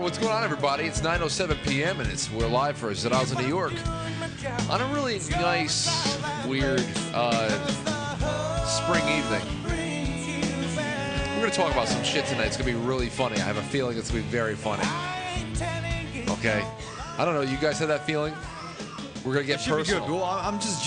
what's going on, everybody? It's 9:07 p.m. and we're live for Zadals in New York on a really nice, weird spring evening. We're going to talk about some shit tonight. It's going to be really funny. I have a feeling it's going to be very funny. Okay? I don't know. You guys have that feeling? We're going to get personal. Be good. Well, I'm just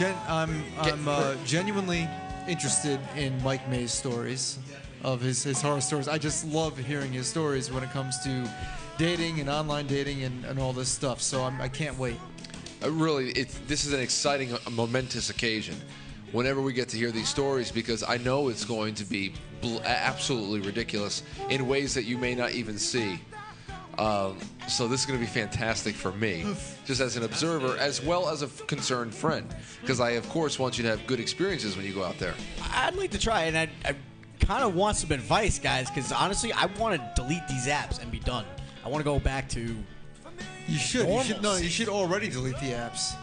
genuinely interested in Mike May's stories, of his horror stories. I just love hearing his stories when it comes to dating and online dating and all this stuff. So I can't wait. Really, this is an exciting, momentous occasion whenever we get to hear these stories, because I know it's going to be absolutely ridiculous in ways that you may not even see. So this is going to be fantastic for me, just as an observer, as well as a concerned friend, because I, of course, want you to have good experiences when you go out there. I'd like to try, and I kind of want some advice, guys, because honestly, I want to delete these apps and be done. I want to go back to You should. normalcy. You should already delete the apps.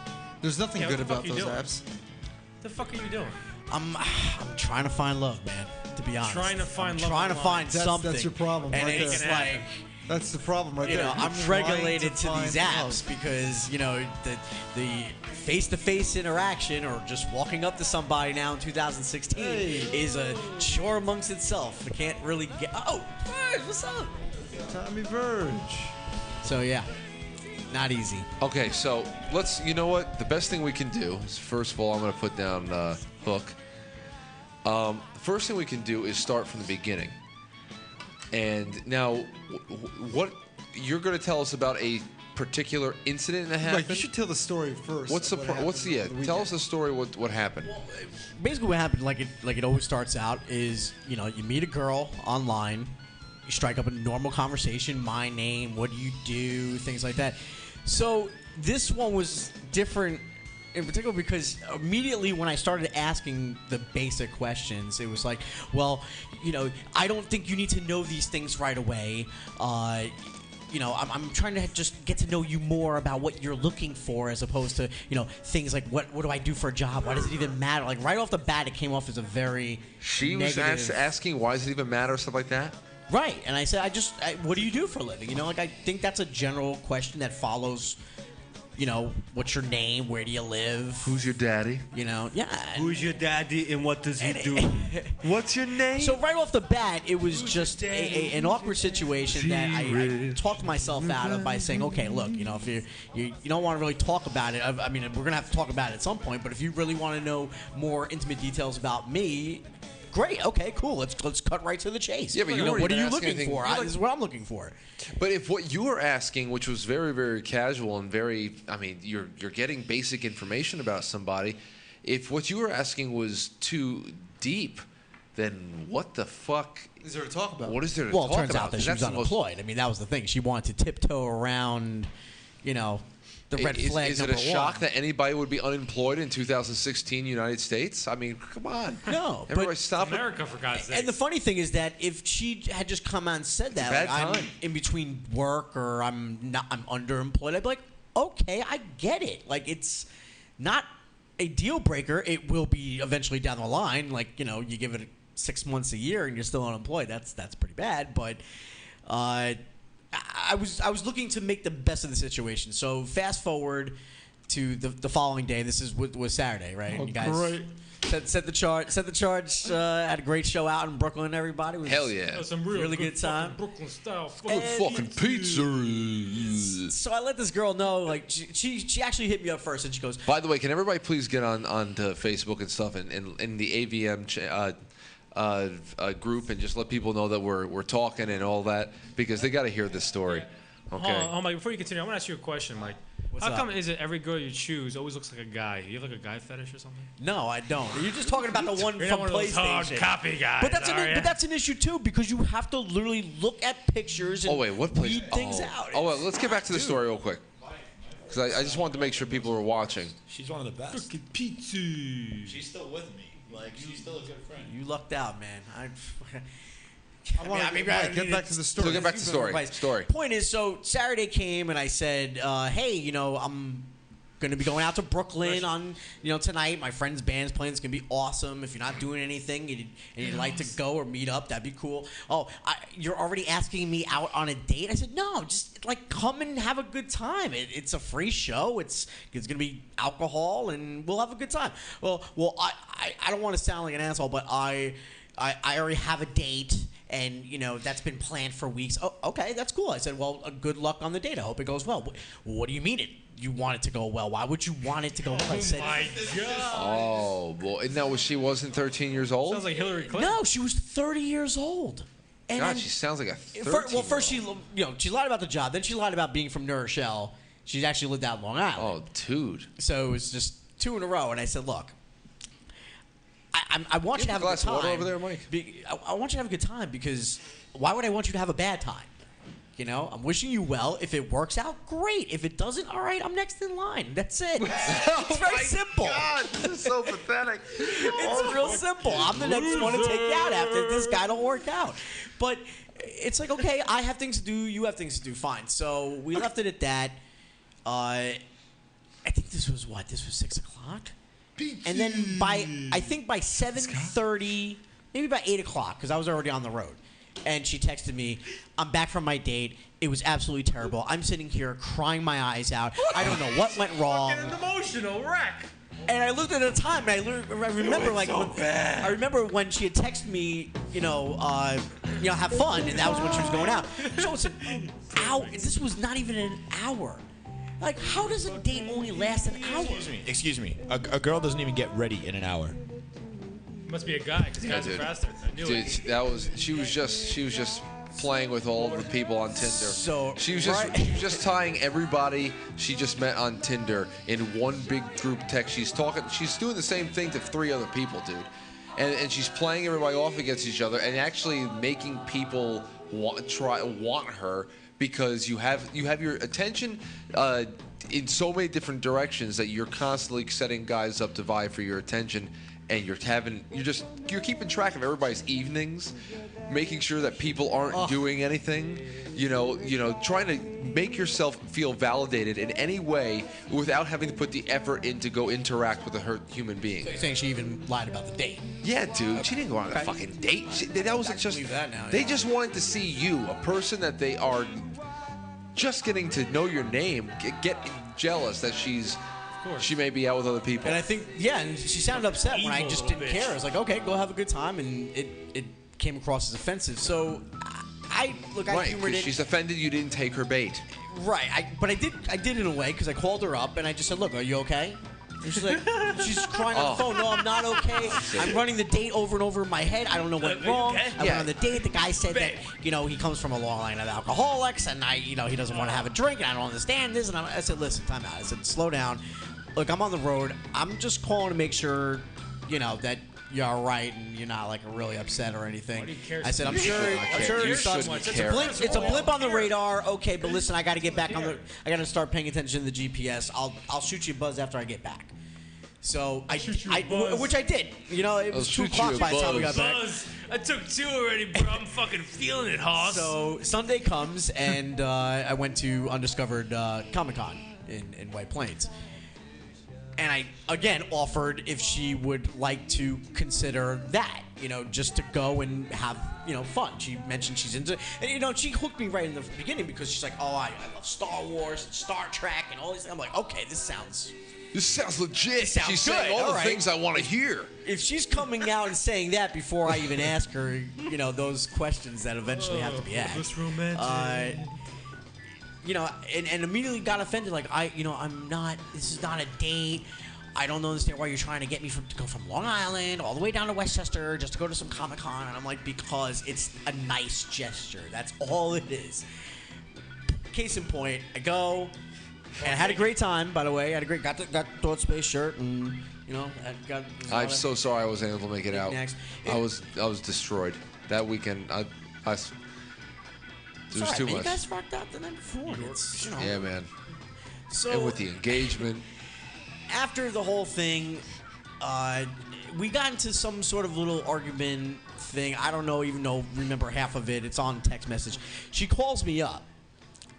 There's nothing good about those doing? apps. The fuck are you doing? I'm trying to find love, man. To be honest, Trying to find love trying to online. find something. That's your problem, and right it's there. like, That's the problem right you there. know, I'm You're trying regulated to find these apps love. because, you know, the face-to-face interaction or just walking up to somebody now in 2016 is a chore amongst itself. I can't really get. Oh, Verge, what's up? Tommy Verge. So yeah, not easy. Okay, so you know what? The best thing we can do is, first of all, I'm going to put down Hook. The first thing we can do is start from the beginning. And now, what you're going to tell us about a particular incident that happened? Right, you should tell the story first. Tell us the story. What happened? Well, basically, what happened, like it always starts out, is you meet a girl online, you strike up a normal conversation, my name, what do you do, things like that. So this one was different in particular because immediately when I started asking the basic questions, it was like, well, I don't think you need to know these things right away. I'm trying to just get to know you more about what you're looking for, as opposed to, things like what do I do for a job? Why does it even matter? Like right off the bat, it came off as a very She was negative. asking, why does it even matter, stuff like that? Right, and I said, what do you do for a living? I think that's a general question that follows. What's your name? Where do you live? Who's your daddy? Yeah. Who's your daddy and what does he do? What's your name? So right off the bat, it was just an awkward situation that I talked myself out of by saying, okay, look, if you don't want to really talk about it, I mean, we're gonna have to talk about it at some point. But if you really want to know more intimate details about me, great. Okay, cool. Let's cut right to the chase. Yeah, but you weren't what are even you asking looking anything. for? This is what I'm looking for. But if what you were asking, which was very, very casual and very, you're getting basic information about somebody. If what you were asking was too deep, then what the fuck is there to talk about? What is there to talk about? Well, it turns out that she was unemployed. That was the thing. She wanted to tiptoe around, the red flag. Is it a shock that anybody would be unemployed in 2016 United States? I mean, come on. No, everybody but stop America, for God's sake. And the funny thing is that if she had just come out and said that, bad I'm time. in between work or I'm underemployed, I'd be like, okay, I get it. Like, it's not a deal breaker. It will be eventually down the line. Like, you give it 6 months, a year, and you're still unemployed. That's pretty bad. But I was looking to make the best of the situation. So fast forward to the following day. This was Saturday, right? Oh, you guys great. set the charge. Had a great show out in Brooklyn. Everybody was Hell yeah. That was some really good time. Brooklyn style. Good fucking pizza. So I let this girl know, like she actually hit me up first, and she goes, By the way, can everybody please get on to Facebook and stuff and in the AVM group and just let people know that we're talking and all that, because they got to hear this story. Okay. Hold on, Mike, before you continue, I want to ask you a question, Mike. How come is it every girl you choose always looks like a guy? You have like a guy fetish or something? no, I don't. You're just talking about the one You're from not one of those hard PlayStation. copy guys. But that's are ya? but that's an issue too, because you have to literally look at pictures and weed things out. Oh, well, let's get back to the story real quick, because I just wanted to make sure people were watching. She's one of the best. Fucking pizza. She's still with me. Like, she's still a good friend. You lucked out, man. Get back to the story. So get back to the story. Point is, so Saturday came and I said, hey, going to be going out to Brooklyn on, tonight. My friend's band's playing. It's going to be awesome. If you're not doing anything and you'd like to go or meet up, that'd be cool. Oh, you're already asking me out on a date? I said, no, just come and have a good time. It's a free show. It's going to be alcohol and we'll have a good time. Well, I don't want to sound like an asshole, but I already have a date. And, that's been planned for weeks. Oh, okay, that's cool. I said, well, good luck on the date. I hope it goes well. What do you mean you want it to go well? Why would you want it to go well? I said, my God. Oh, well, and that was she wasn't 13 years old? Sounds like Hillary Clinton. no, she was 30 years old. And God, then- she sounds like a 13 well, first she lied about the job. Then she lied about being from New Rochelle. She actually lived out in Long Island. Oh, dude. So it was just 2 in a row. And I said, look, I want you to have a good glass of water time. over there, Mike? I want you to have a good time because why would I want you to have a bad time? I'm wishing you well. If it works out, great. If it doesn't, all right, I'm next in line. That's it. It's very simple. God, this is so pathetic. It's real simple. I'm the next one to take you out after this guy don't work out. But it's like, okay, I have things to do. You have things to do. Fine. So we left it at that. I think this was 6 o'clock. And then by 7:30, maybe by 8 o'clock, because I was already on the road. And she texted me, I'm back from my date. It was absolutely terrible. I'm sitting here crying my eyes out. I don't know what went wrong. Fucking an emotional wreck. And I looked at the time, and I remember I remember when she had texted me, have fun, and that was when she was going out. So it's an hour. This was not even an hour. Like, how does a date only last an hour? Excuse me. A girl doesn't even get ready in an hour. Must be a guy, because guys are faster. I knew Dude, it. she was just playing with all the people on Tinder. So, she was just tying everybody she just met on Tinder in one big group text. She's doing the same thing to 3 other people, dude. And she's playing everybody off against each other and actually making people want her because you have your attention in so many different directions that you're constantly setting guys up to vie for your attention. And you're keeping track of everybody's evenings, making sure that people aren't doing anything, trying to make yourself feel validated in any way without having to put the effort in to go interact with a human being. So you're saying she even lied about the date? Yeah, dude, she didn't go on a fucking date. They just wanted to see you, a person that they are just getting to know your name, get jealous that she may be out with other people. And I think, and she sounded upset when I just didn't care. I was like, okay, go have a good time, and it came across as offensive. So I humored it. She's offended you didn't take her bait. Right, but I did in a way because I called her up and I just said, look, are you okay? And she's like, she's crying on the phone. No, I'm not okay. I'm running the date over and over in my head. I don't know what went wrong. I went on the date. The guy said that, he comes from a long line of alcoholics and he doesn't want to have a drink and I don't understand this. And I said, listen, time out. I said, slow down. Look, I'm on the road. I'm just calling to make sure, that you're all right and you're not really upset or anything. Why do you care? I said, I'm sure You you thought shouldn't it's care. it's a blip on the radar. Okay, but listen, I got to get back I got to start paying attention to the GPS. I'll shoot you a buzz after I get back. So which I did. It was 2 o'clock by the time we got back. I took 2 already, bro. I'm fucking feeling it, Hoss. So Sunday comes and I went to Undiscovered Comic-Con in White Plains. And I, again, offered if she would like to consider that, just to go and have, fun. She mentioned she's into it. And, she hooked me right in the beginning because she's like, oh, I love Star Wars and Star Trek and all these things. I'm like, okay, this sounds legit. Sounds She's good. saying all the right. things I want to hear. If she's coming out and saying that before I even ask her, those questions that eventually have to be asked. This romantic. And immediately got offended. Like, I'm not. This is not a date. I don't understand why you're trying to get me to go from Long Island all the way down to Westchester just to go to some Comic-Con. And I'm like, because it's a nice gesture. That's all it is. Case in point, I go, and I had a great time. By the way, got Thought Space shirt and. I'm so sorry I wasn't able to make it out. Next. I was destroyed that weekend. There was too much. You guys rocked out the night before. Yeah, man. So And with the engagement. after the whole thing, we got into some sort of little argument thing. I don't remember half of it. It's on text message. She calls me up,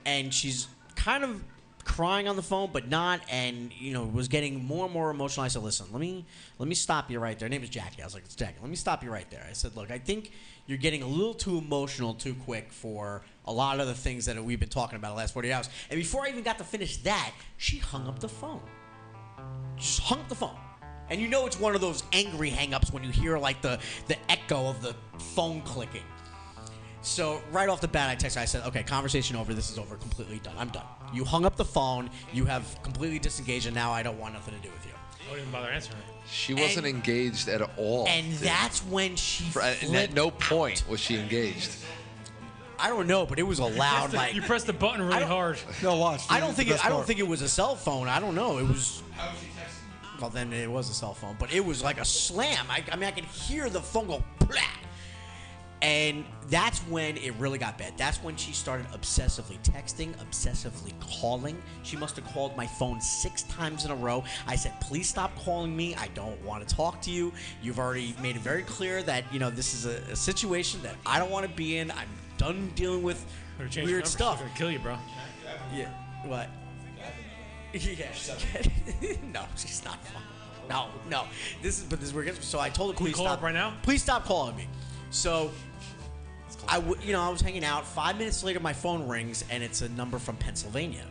and she's kind of crying on the phone, but not, and was getting more and more emotional. I said, listen, let me stop you right there. Her name is Jackie. I was like, it's Jackie. Let me stop you right there. I said, look, I think you're getting a little too emotional too quick for a lot of the things that we've been talking about the last 48 hours. And before I even got to finish that, she hung up the phone. Just hung up the phone. And it's one of those angry hang-ups when you hear like the echo of the phone clicking. So right off the bat, I texted her. I said, okay, conversation over. This is over. Completely done. I'm done. You hung up the phone. You have completely disengaged, and now I don't want nothing to do with you. I wouldn't even bother answering her. She wasn't engaged at all. And that's when she and at no point was she engaged. I don't know, but it was a loud like. You pressed the button really hard. No, watch. I don't think it was a cell phone. I don't know. It was. Well, then it was a cell phone, but it was like a slam. I mean, I could hear the phone go. Blah! And that's when it really got bad. That's when she started obsessively texting, obsessively calling. She must have called my phone 6 times in a row. I said, please stop calling me. I don't want to talk to you. You've already made it very clear that, this is a situation that I don't want to be in. I'm done dealing with weird stuff. She's gonna kill you, bro. Yeah. What? Yeah. No, she's not fun. No. This is where it gets. So I told her, please call stop. up right now? Please stop calling me. So I was hanging out. 5 minutes later, my phone rings, and it's a number from Pennsylvania.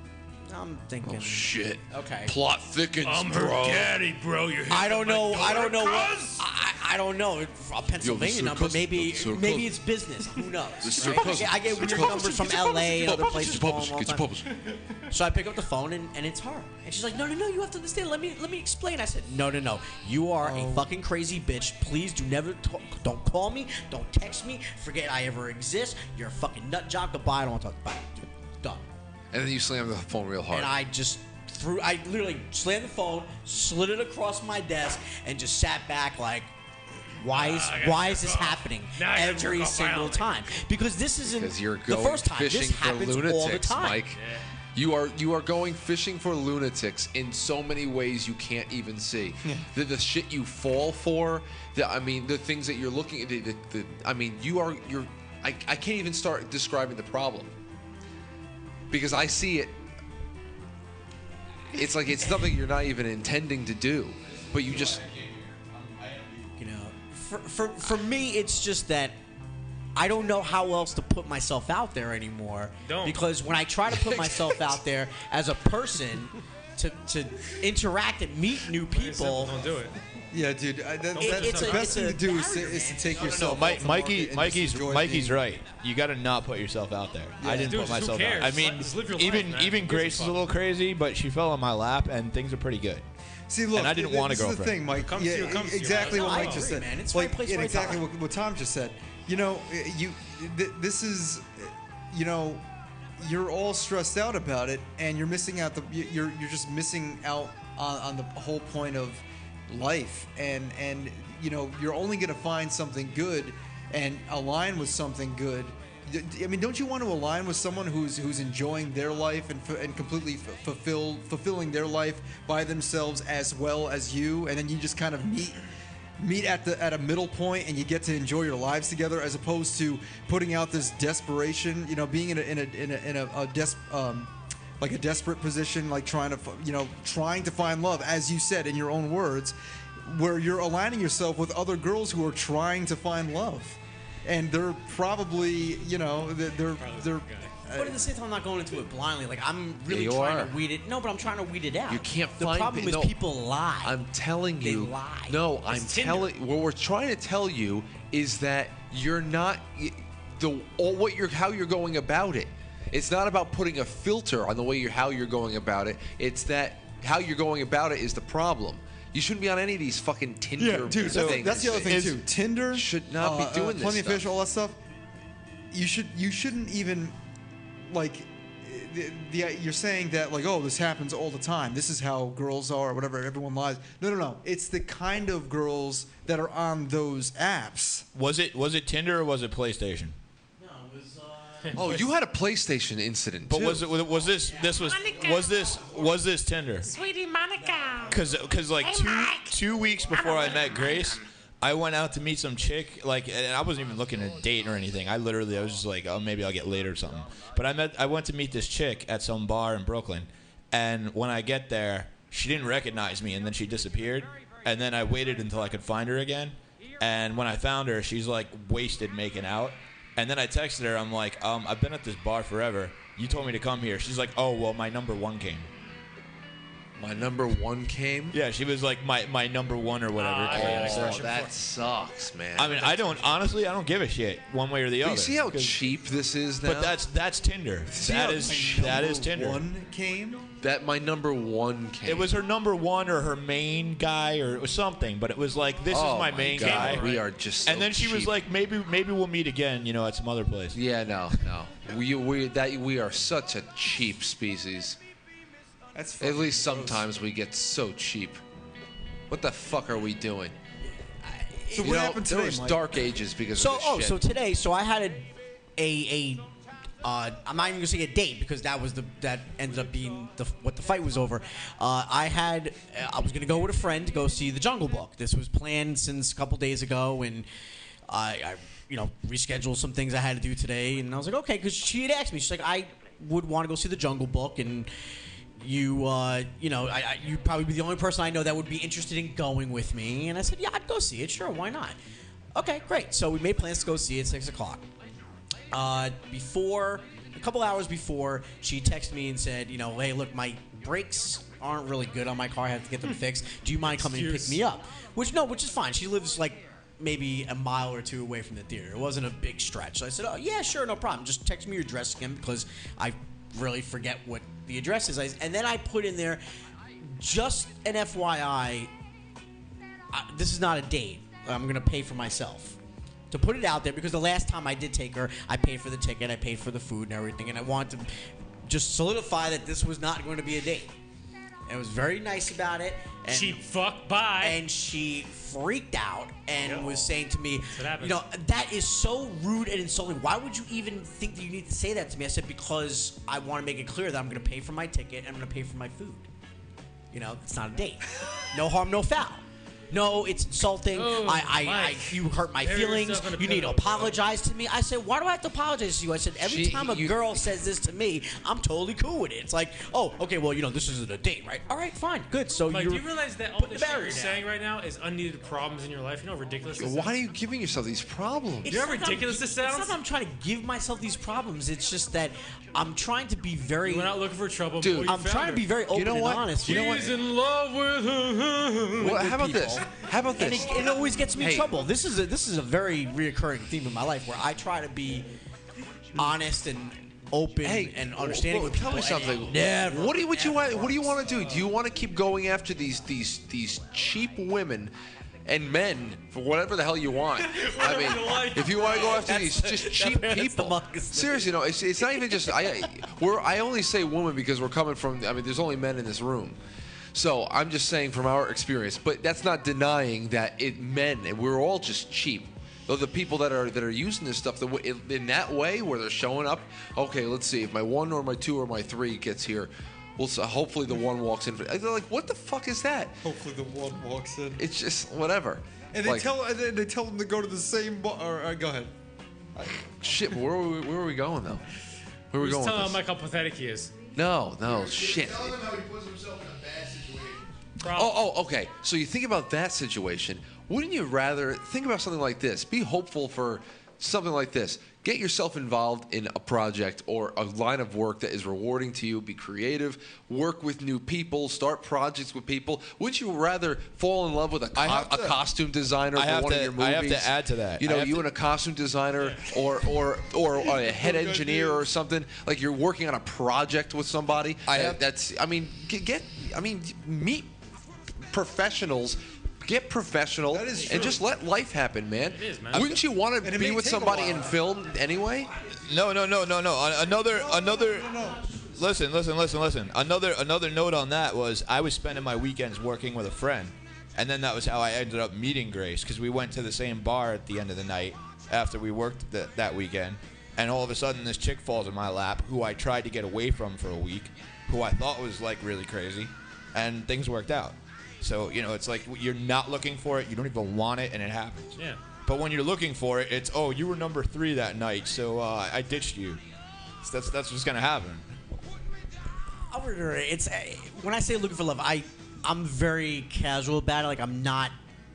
I'm thinking, Oh shit. Okay. Plot thickens, I'm bro. her daddy, bro. You're I don't know. I don't know what. cuz? I don't know. A Pennsylvania number. Maybe it's business. Who knows? This is her Right? cousin. I get It's weird her numbers cousin. from Get your LA and other publishers. places. Get your calling all the publishers. time. Get your publishers. So I pick up the phone and it's her. And she's like, no, you have to understand. Let me explain. I said, no. You are a fucking crazy bitch. Please don't call me. Don't text me. Forget I ever exist. You're a fucking nut job. Goodbye. I don't want to talk about it. Done. And then you slammed the phone real hard. And I literally slammed the phone, slid it across my desk, and just sat back like, why is this happening Now I gotta every jerk off single violently. time? Because this isn't Because you're the going first time. fishing This for happens lunatics, all the time. Mike. You are going fishing for lunatics in so many ways you can't even see. The shit you fall for. The things that you're looking at. I can't even start describing the problem because I see it. It's like it's something you're not even intending to do, but you just. For me, it's just that I don't know how else to put myself out there anymore. Don't. Because when I try to put myself out there as a person to interact and meet new people, Don't do it. Yeah, dude. That's It's the a- best it's thing to a do is to take yourself. No, off the market and just enjoy Mikey's being- right. You got to not put yourself out there. I didn't Dude, put just who myself out. cares? I mean, Just live your life, even man. even Who gives a Grace is a fuck? little crazy, but she fell on my lap, and things are pretty good. See, look, And I didn't want a this is the girlfriend. thing, Mike. Comes to you, comes to you. Exactly No, what I Mike just agree, said. man. It's like, right place, and right exactly time. what Tom just said. This is, you're all stressed out about it, and you're missing out. You're just missing out on the whole point of life, and you're only gonna find something good and align with something good. I mean, don't you want to align with someone who's enjoying their life and completely fulfilling their life by themselves as well as you, and then you just kind of meet at a middle point and you get to enjoy your lives together, as opposed to putting out this desperation, being in a desperate position, like trying to find love, as you said in your own words, where you're aligning yourself with other girls who are trying to find love. And they're probably, they're. But at the same time, I'm not going into it blindly. Like, I'm really Yeah, you trying are. to weed it. No, but I'm trying to weed it out. You can't The find problem it. is No. people lie. I'm telling They you. lie. No, I'm It's Tinder. telling. What we're trying to tell you is that you're not how you're going about it. It's not about putting a filter on the way how you're going about it. It's that how you're going about it is the problem. You shouldn't be on any of these fucking Tinder Dude, things. that's the other thing too. Tinder should not be doing this Plenty of stuff. Fish, all that stuff. You shouldn't even like. You're saying that like, oh, this happens all the time. This is how girls are, or whatever. Everyone lies. No. It's the kind of girls that are on those apps. Was it Tinder or was it PlayStation? No, it was. Oh, you had a PlayStation incident But too. was this Tinder? Sweetie Monica. Because like Hey, Mike. 2 weeks before I met Grace, I went out to meet some chick, and I wasn't even looking to date or anything. I was just like, oh, maybe I'll get laid or something. But I went to meet this chick at some bar in Brooklyn, And when I get there, she didn't recognize me, and then she disappeared. And then I waited until I could find her again. And when I found her, she's like wasted making out. And then I texted her. I'm like, I've been at this bar forever. You told me to come here. She's like, oh, well, my number one came. My number one came? Yeah, she was like my number one or whatever. That sucks, man. I mean, I don't give a shit one way or the But other. you see how cheap this is now? But that's Tinder. That is Tinder. One came. That my number one came. It was her number one or her main guy or it was something, but it was like this is my main God, guy. We are just. So and then she cheap. was like, maybe we'll meet again, at some other place. Yeah, no. We are such a cheap species. That's At least gross. sometimes we get so cheap. What the fuck are we doing? So You what know, happened today, there was Mike? dark ages because of this shit. So today, I had I'm not even gonna say a date because that ended up being what the fight was over. I was gonna go with a friend to go see The Jungle Book. This was planned since a couple days ago, and I rescheduled some things I had to do today, and I was like, okay, because she had asked me, she's like, I would want to go see The Jungle Book, and you'd probably be the only person I know that would be interested in going with me. And I said, yeah, I'd go see it. Sure, why not? Okay, great. So we made plans to go see it at 6 o'clock. A couple hours before, she texted me and said, hey, look, my brakes aren't really good on my car. I have to get them fixed. Do you mind coming and pick me up? Which is fine. She lives like maybe a mile or two away from the theater. It wasn't a big stretch. So I said, oh, yeah, sure, no problem. Just text me your address again because I really forget what the address is. And then I put in there, just an FYI, this is not a date. I'm going to pay for myself. To put it out there, because the last time I did take her, I paid for the ticket, I paid for the food and everything, and I wanted to just solidify that this was not going to be a date. And it was very nice about it. And Cheap fuck, bye. And she freaked out and was saying to me, That's what happens. that is so rude and insulting. Why would you even think that you need to say that to me? I said, because I want to make it clear that I'm going to pay for my ticket and I'm going to pay for my food. It's not a date. No harm, no foul. No, it's insulting. You hurt my feelings. You need to apologize to me. I said, why do I have to apologize to you? I said, every time a girl says this to me, I'm totally cool with it. It's like, oh, okay, well, this isn't a date, right? All right, fine, good. So do you realize that all the shit you're down. saying right now is unneeded problems in your life? You know how ridiculous this Why are is? you giving yourself these problems? You know how ridiculous this sounds? It's not that I'm trying to give myself these problems. It's just that I'm trying to be very... You went out looking for trouble. Dude, before you I'm found trying her. to be very open and what? honest. You know what? He's in love with her. Well, how about people. this? How about And this? it always gets me in Hey. trouble. This is a very reoccurring theme in my life where I try to be honest and open and understanding with tell people. me something. Never. What do you want to do? Do you want to keep going after these cheap women and men for whatever the hell you want? I mean, if you want to go after these just cheap that's the people, Marcus. seriously, no, it's not even just. I only say women because we're coming from. I mean, there's only men in this room. So I'm just saying from our experience, but that's not denying that men, and we're all just cheap. Though the people that are using this stuff in that way, where they're showing up, okay, let's see if my 1 or my 2 or my 3 gets here. Well, so hopefully the 1 walks in. They're like, what the fuck is that? Hopefully the one walks in. It's just whatever. And they tell them to go to the same bar. Go ahead. Shit. Where are we going though? Where are we Just going tell with him this? how pathetic he is. No, shit. Tell him how he puts himself in a bad situation. Okay. So you think about that situation. Wouldn't you rather think about something like this? Be hopeful for something like this. Get yourself involved in a project or a line of work that is rewarding to you. Be creative. Work with new people. Start projects with people. Wouldn't you rather fall in love with a costume designer for one of your movies? I have to add to that. You and a costume designer or a head engineer or something. Like you're working on a project with somebody. Meet professionals. Get professional That is true. and just let life happen, man. It is, man. Wouldn't you want And to it be may with take a somebody while. in film anyway? No. Another. Listen. Another note on that was I was spending my weekends working with a friend, and then that was how I ended up meeting Grace because we went to the same bar at the end of the night after we worked that weekend, and all of a sudden this chick falls in my lap who I tried to get away from for a week, who I thought was like really crazy, and things worked out. So, it's like you're not looking for it, you don't even want it, and it happens. Yeah. But when you're looking for it, it's, you were number 3 that night, so I ditched you. So that's what's going to happen. I'll reiterate. It's when I say looking for love, I'm very casual about it. Like I'm not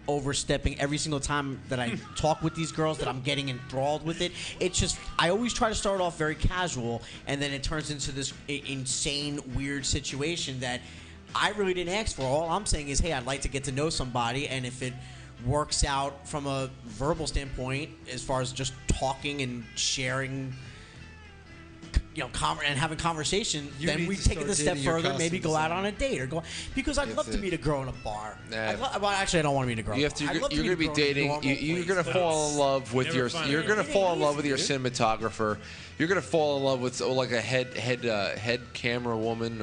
overstepping every single time that I talk with these girls that I'm getting enthralled with it. It's just I always try to start off very casual, and then it turns into this insane, weird situation that I really didn't ask for. All I'm saying is, hey, I'd like to get to know somebody, and if it works out from a verbal standpoint, as far as just talking and sharing, and having conversation, then we take it a step further, maybe go out on a date or go. Because I'd love to meet a girl in a bar. Well, actually, I don't want to meet a girl. You're going to be dating. You're going to fall in love with your. You're going to fall in love with your cinematographer. You're going to fall in love with like a head camera woman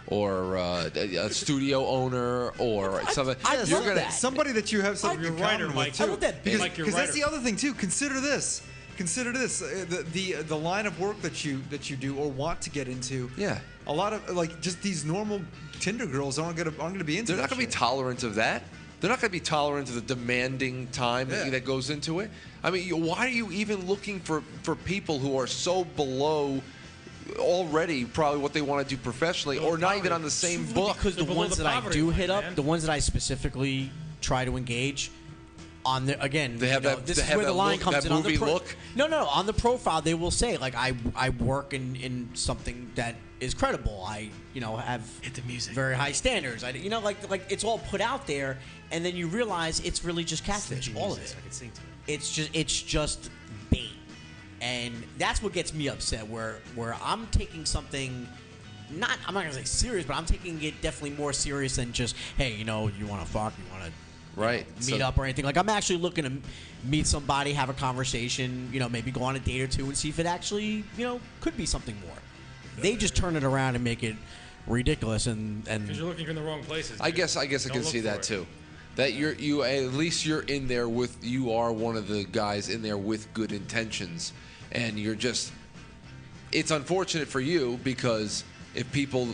or a studio owner or something. You're gonna somebody that you have something in common with too. I love that because that's the other thing too. Consider this. The line of work that you do or want to get into. Yeah. A lot of like just these normal Tinder girls aren't gonna be into. They're not gonna be tolerant of that. They're not gonna be tolerant of the demanding time that goes into it. I mean, why are you even looking for people who are so below already probably what they want to do professionally or not even on the same book? Because the ones that I do hit up, the ones that I specifically try to engage on the they have this is where the line comes in on the look. No, on the profile they will say like I work in something that is credible. I have hit the music. Very high standards. Like it's all put out there, and then you realize it's really just catfish. All of it. So I can sing to it. It's just bait. And that's what gets me upset, where I'm taking something, I'm not gonna say serious, but I'm taking it definitely more serious than just, hey, you want to fuck, you want to meet up or anything. Like I'm actually looking to meet somebody, have a conversation, maybe go on a date or two and see if it actually, could be something more. They just turn it around and make it ridiculous and because you're looking in the wrong places. I guess I can see that too. That you at least you're in there you are one of the guys in there with good intentions. And you're just, it's unfortunate for you because if people,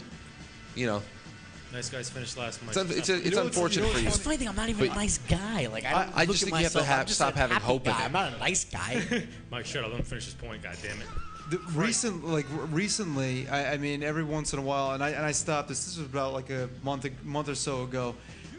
nice guys finished last. It's unfortunate for you. It's funny thing, I'm not even a nice guy. Like I just think you have to stop having hope in it. I'm not a nice guy. Mike, shut up. Let him finish his point. God damn it. Recently, I mean, every once in a while, and I stopped this. This was about like a month or so ago.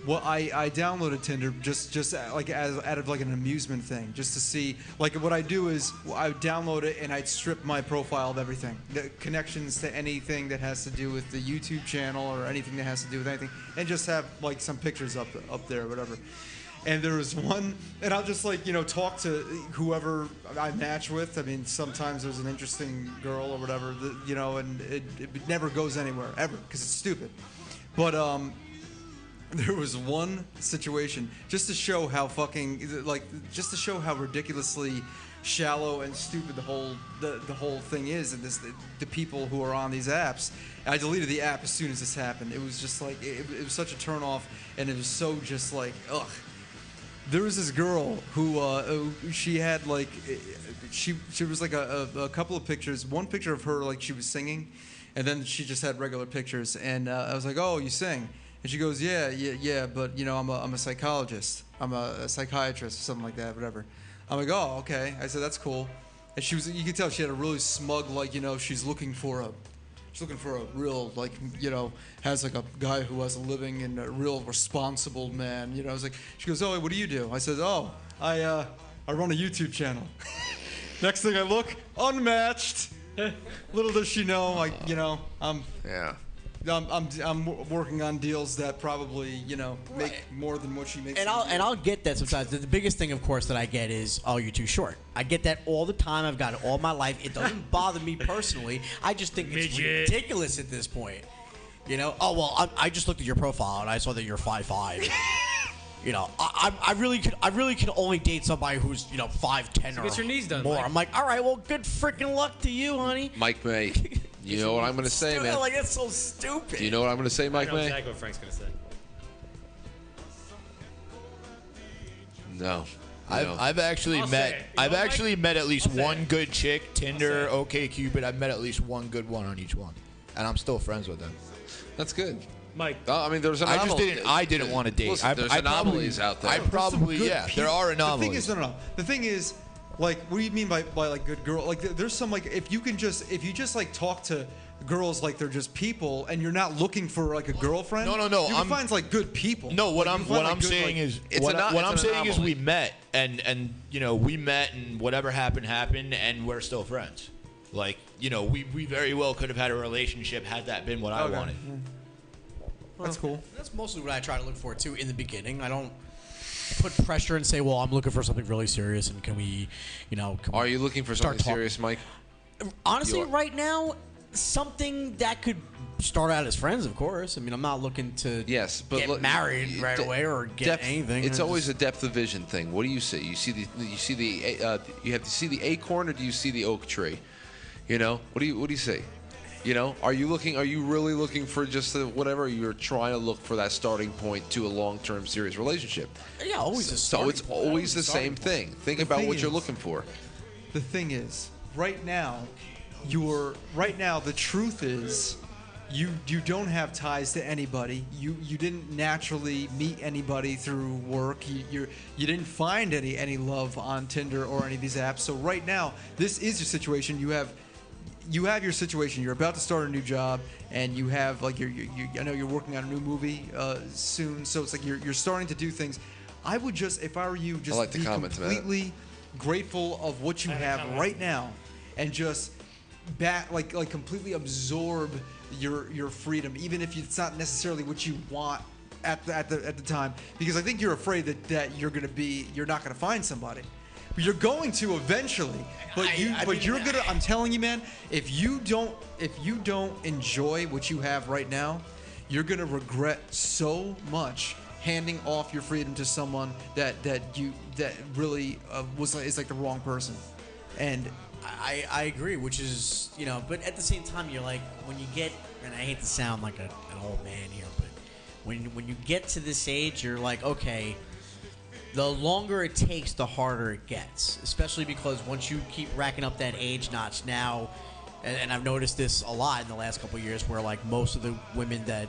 Well, I downloaded Tinder just like out of like an amusement thing, just to see. Like what I do is I download it and I'd strip my profile of everything, the connections to anything that has to do with the YouTube channel or anything that has to do with anything, and just have like some pictures up there or whatever. And there was one, and I'll just like talk to whoever I match with. I mean, sometimes there's an interesting girl or whatever, and it never goes anywhere ever because it's stupid. But there was one situation just to show how just to show how ridiculously shallow and stupid the whole thing is, and the people who are on these apps. I deleted the app as soon as this happened. It was just like it was such a turnoff, and it was so just like ugh. There was this girl who she had like she was like a couple of pictures. One picture of her like she was singing, and then she just had regular pictures. And I was like, "Oh, you sing?" And she goes, yeah, but I'm a psychologist. I'm a psychiatrist or something like that, whatever. I'm like, oh, okay. I said, that's cool. And you could tell she had a really smug, like, she's looking for a real, like, has like a guy who has a living and a real responsible man. I was like, she goes, oh, what do you do? I said, oh, I run a YouTube channel. Next thing I look, unmatched. Little does she know, like, I'm working on deals that probably make more than what she makes. And I'll get that sometimes. The biggest thing, of course, that I get is, oh, you're too short. I get that all the time. I've got it all my life. It doesn't bother me personally. I just think it's ridiculous at this point. Oh well, I just looked at your profile and I saw that you're 5'5". I really could only date somebody who's 5'10" or get your knees done, more. Mike. I'm like, all right, well, good freaking luck to you, honey. Mike May. You know what I'm going to say, man? Like, that's so stupid. Do you know what I'm going to say, Mike May? I know exactly what Frank's going to say. No. I've actually met at least one good chick. Tinder, OkCupid. I've met at least one good one on each one, and I'm still friends with them. That's good. Mike. I mean, there's anomalies. I didn't want to date. Listen, there's anomalies out there. There are anomalies. The thing is, like, what do you mean by like good girl? Like, there's some like if you just like talk to girls like they're just people, and you're not looking for like a girlfriend. No. You can find like good people. No, what Like, I'm you find, like, good, saying like- is It's what an I'm saying is anomaly. we met and we met and whatever happened and we're still friends. Like we very well could have had a relationship had that been what I Okay. wanted. That's cool. That's mostly what I try to look for too in the beginning. I don't put pressure and say, well, I'm looking for something really serious, and can we, Are you looking for start something talking? serious, Mike? Honestly, You are. right now, something that could start out as friends, of course. I mean, I'm not looking to Yes, but get look, married right away or get depth, anything. It's always a depth of vision thing. What do you see? You see you have to see the acorn, or do you see the oak tree? What do you see? Are you really looking for just whatever? Or you're trying to look for that starting point to a long-term serious relationship. Yeah, always a So starting it's point. always the Starting same point. thing. Think The about thing what you're is- looking for. The thing is, right now, the truth is, you don't have ties to anybody. You didn't naturally meet anybody through work. You didn't find any love on Tinder or any of these apps. So right now, this is your situation. You have your situation. You're about to start a new job, and you have like I know you're working on a new movie soon. So it's like you're starting to do things. I would just, if I were you, just like the be comments, man. completely grateful of what you have right now, and just completely absorb your freedom, even if it's not necessarily what you want at the time, because I think you're afraid that you're not gonna find somebody. But you're going to eventually. I'm telling you, man, if you don't enjoy what you have right now, you're gonna regret so much handing off your freedom to someone that really is like the wrong person. And I agree, which is, but at the same time, you're like, when you get, and I hate to sound like an old man here, but when you get to this age, you're like, okay, the longer it takes, the harder it gets, especially because once you keep racking up that age notch now, and I've noticed this a lot in the last couple of years, where like most of the women that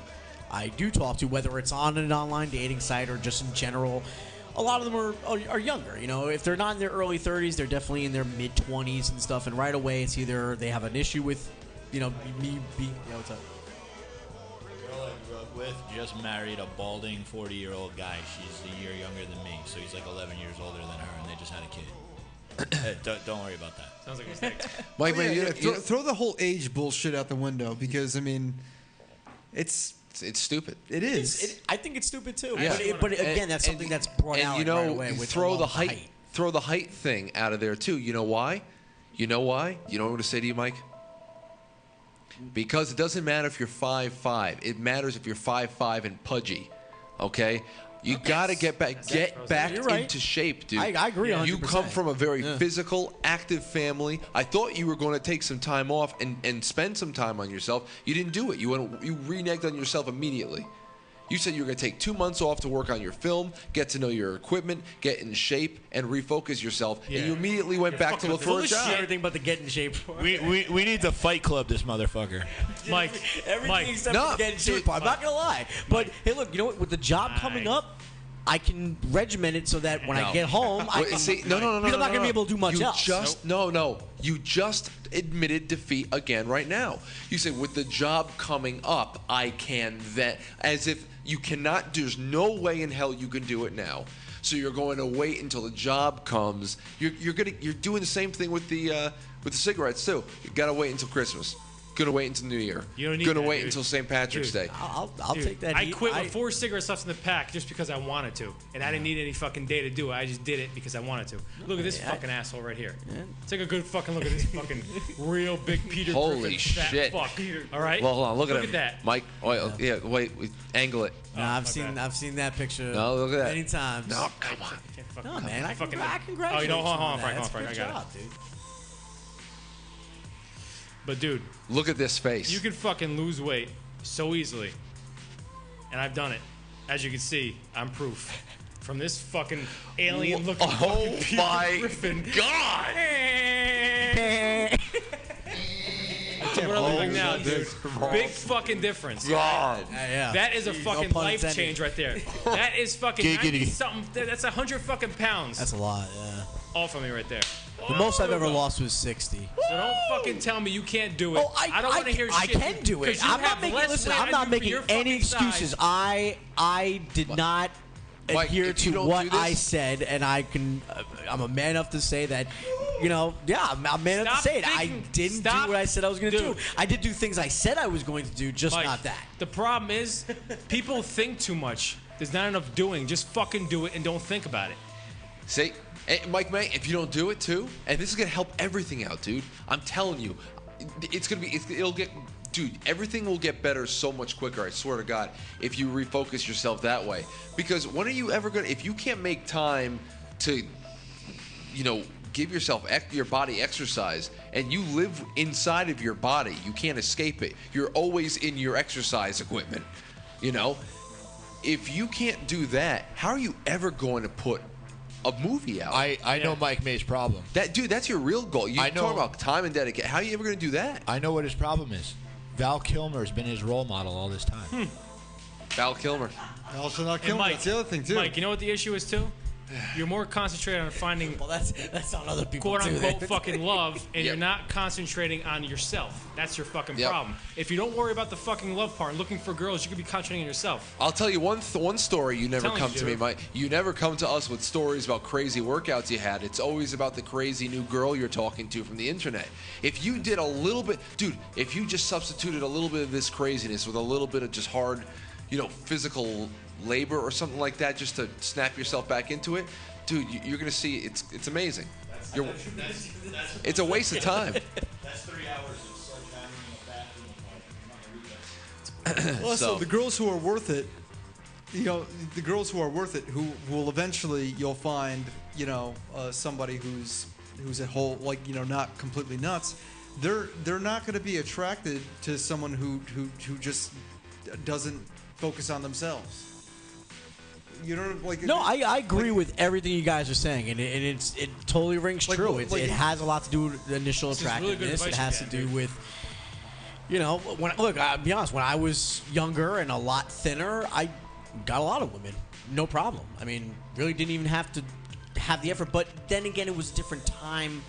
I do talk to, whether it's on an online dating site or just in general, a lot of them are younger. If they're not in their early 30s, they're definitely in their mid 20s and stuff. And right away, it's either they have an issue with, what's up? The girl I grew up with just married a balding 40-year-old guy. She's a year younger than me, so he's like 11 years older than her, and they just had a kid. Don't worry about that. Sounds like a mistake. Mike, throw the whole age bullshit out the window, because I mean, it's stupid. it is. I think it's stupid too. Yeah. But again, that's something that's brought out right away. With throw the height. height, throw the height thing out of there too. You know why? You know what I'm going to say to you, Mike? Because it doesn't matter if you're 5'5". It matters if you're 5'5" and pudgy. Okay? You got to get back You're right. into shape, dude. I agree 100%. You come from a very Yeah. physical, active family. I thought you were going to take some time off and spend some time on yourself. You didn't do it. You reneged on yourself immediately. You said you were going to take 2 months off to work on your film, get to know your equipment, get in shape, and refocus yourself. Yeah. And you immediately went back to look for a job. Everything but the get in shape. We need to fight club this motherfucker. Mike, Everything Mike, except No, for the get in shape dude, part. I'm not gonna lie. But hey, look, you know what? With the job coming up, I can regiment it so that when I No. get home, I Wait, can. see, no. Because I'm not gonna be able to do much you else. You just admitted defeat again right now. You say, with the job coming up, I can then, as if you cannot. There's no way in hell you can do it now. So you're going to wait until the job comes. You're doing the same thing with the cigarettes too. You got to wait until Christmas. Gonna wait until New Year. You don't need Gonna that, wait dude. until St. Patrick's Dude. Day. I'll Dude, take that. I heat. quit with 4 cigarette stuffs in the pack just because I wanted to, and I didn't need any fucking day to do it. I just did it because I wanted to. Look at this fucking asshole right here. Take a good fucking look at this fucking real big Peter Holy Griffin fat shit. fuck. All right. Well, hold on. Look at him. that. Mike. Wait. Angle it. Nah, my bad. I've seen that picture. No, look at that. many times. No, come on. Can't fucking- No, man, I fucking- congratulate Oh, you know, hold you on, on Frank, that. hold on, Frank, That's I a good got job, dude. But dude, Look at this face. you can fucking lose weight so easily, and I've done it. As you can see, I'm proof. From this fucking alien-looking fucking Peter my Griffin. God! What I look like now, dude. Big fucking difference. God. Yeah. That is a fucking pun life intended. change right there. That is fucking Giggity. 90 something. That's 100 fucking pounds That's a lot. Yeah. off of me right there. The most I've ever lost was 60. So don't fucking tell me you can't do it. Oh, I don't want to hear I shit. can do it. 'Cause you I'm not have making. less Listen, weight I'm on not you for making your any fucking excuses. size. I did not Mike, adhere if you to don't what do this- I said, and I can. I'm a man enough to say that. Yeah, I'm a man enough to Stop say it. I thinking- didn't do stop- what I said I was going to do. Dude. I did do things I said I was going to do, just Mike, not that. The problem is, people think too much. There's not enough doing. Just fucking do it and don't think about it. See, Mike, man, if you don't do it too, and this is gonna help everything out, dude. I'm telling you, it'll get, dude. Everything will get better so much quicker. I swear to God, if you refocus yourself that way. Because when are you ever gonna? If you can't make time to, give your body exercise, and you live inside of your body, you can't escape it. You're always in your exercise equipment. If you can't do that, how are you ever going to put a movie out? I know Mike May's problem. That's your real goal. You I know. talk about time and dedication. How are you ever going to do that? I know what his problem is. Val Kilmer's been his role model all this time. Val Kilmer. Also not And killing. Mike, That's the other thing too. Mike, you know what the issue is too? You're more concentrated on finding Well, that's on other people quote too. unquote fucking love, and you're Yep. not concentrating on yourself. That's your fucking Yep. problem. If you don't worry about the fucking love part, looking for girls, you could be concentrating on yourself. I'll tell you one story you never Telling come you, to me, dude. Mike. You never come to us with stories about crazy workouts you had. It's always about the crazy new girl you're talking to from the internet. If you did a little bit, dude, if you just substituted a little bit of this craziness with a little bit of just hard, physical labor or something like that, just to snap yourself back into it, dude, you're gonna see it's amazing. It's a waste of time. That's 3 hours of sledgehammer in the bathroom. Also, So- the girls who are worth it, the girls who are worth it, who will eventually you'll find, somebody who's a whole, not completely nuts. They're not going to be attracted to someone who just doesn't focus on themselves. No, I agree with everything you guys are saying, and it totally rings Like, true. like- It has a lot to do with the initial This is really good attractiveness. advice It you has to got, do dude. with, I'll be honest. When I was younger and a lot thinner, I got a lot of women, no problem. I mean, really didn't even have to have the effort. But then again, it was a different time,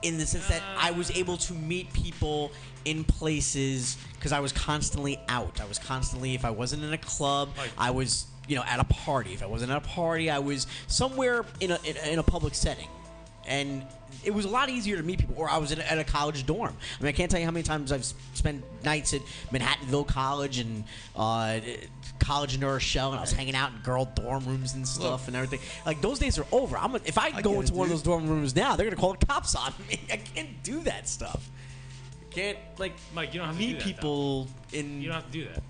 in the sense that I was able to meet people in places because I was constantly out. I was constantly, if I wasn't in a club, Like- I was, at a party. If I wasn't at a party, I was somewhere in a public setting. And it was a lot easier to meet people. Or I was at a college dorm. I mean, I can't tell you how many times I've spent nights at Manhattanville College and College in New Rochelle, and I was hanging out in girl dorm rooms and stuff and everything. Like, those days are over. If I go get into it, one of dude. those dorm rooms now, they're going to call the cops on me. I can't do that stuff. I can't, Mike, you don't have to meet do that, people in... You don't have to do that.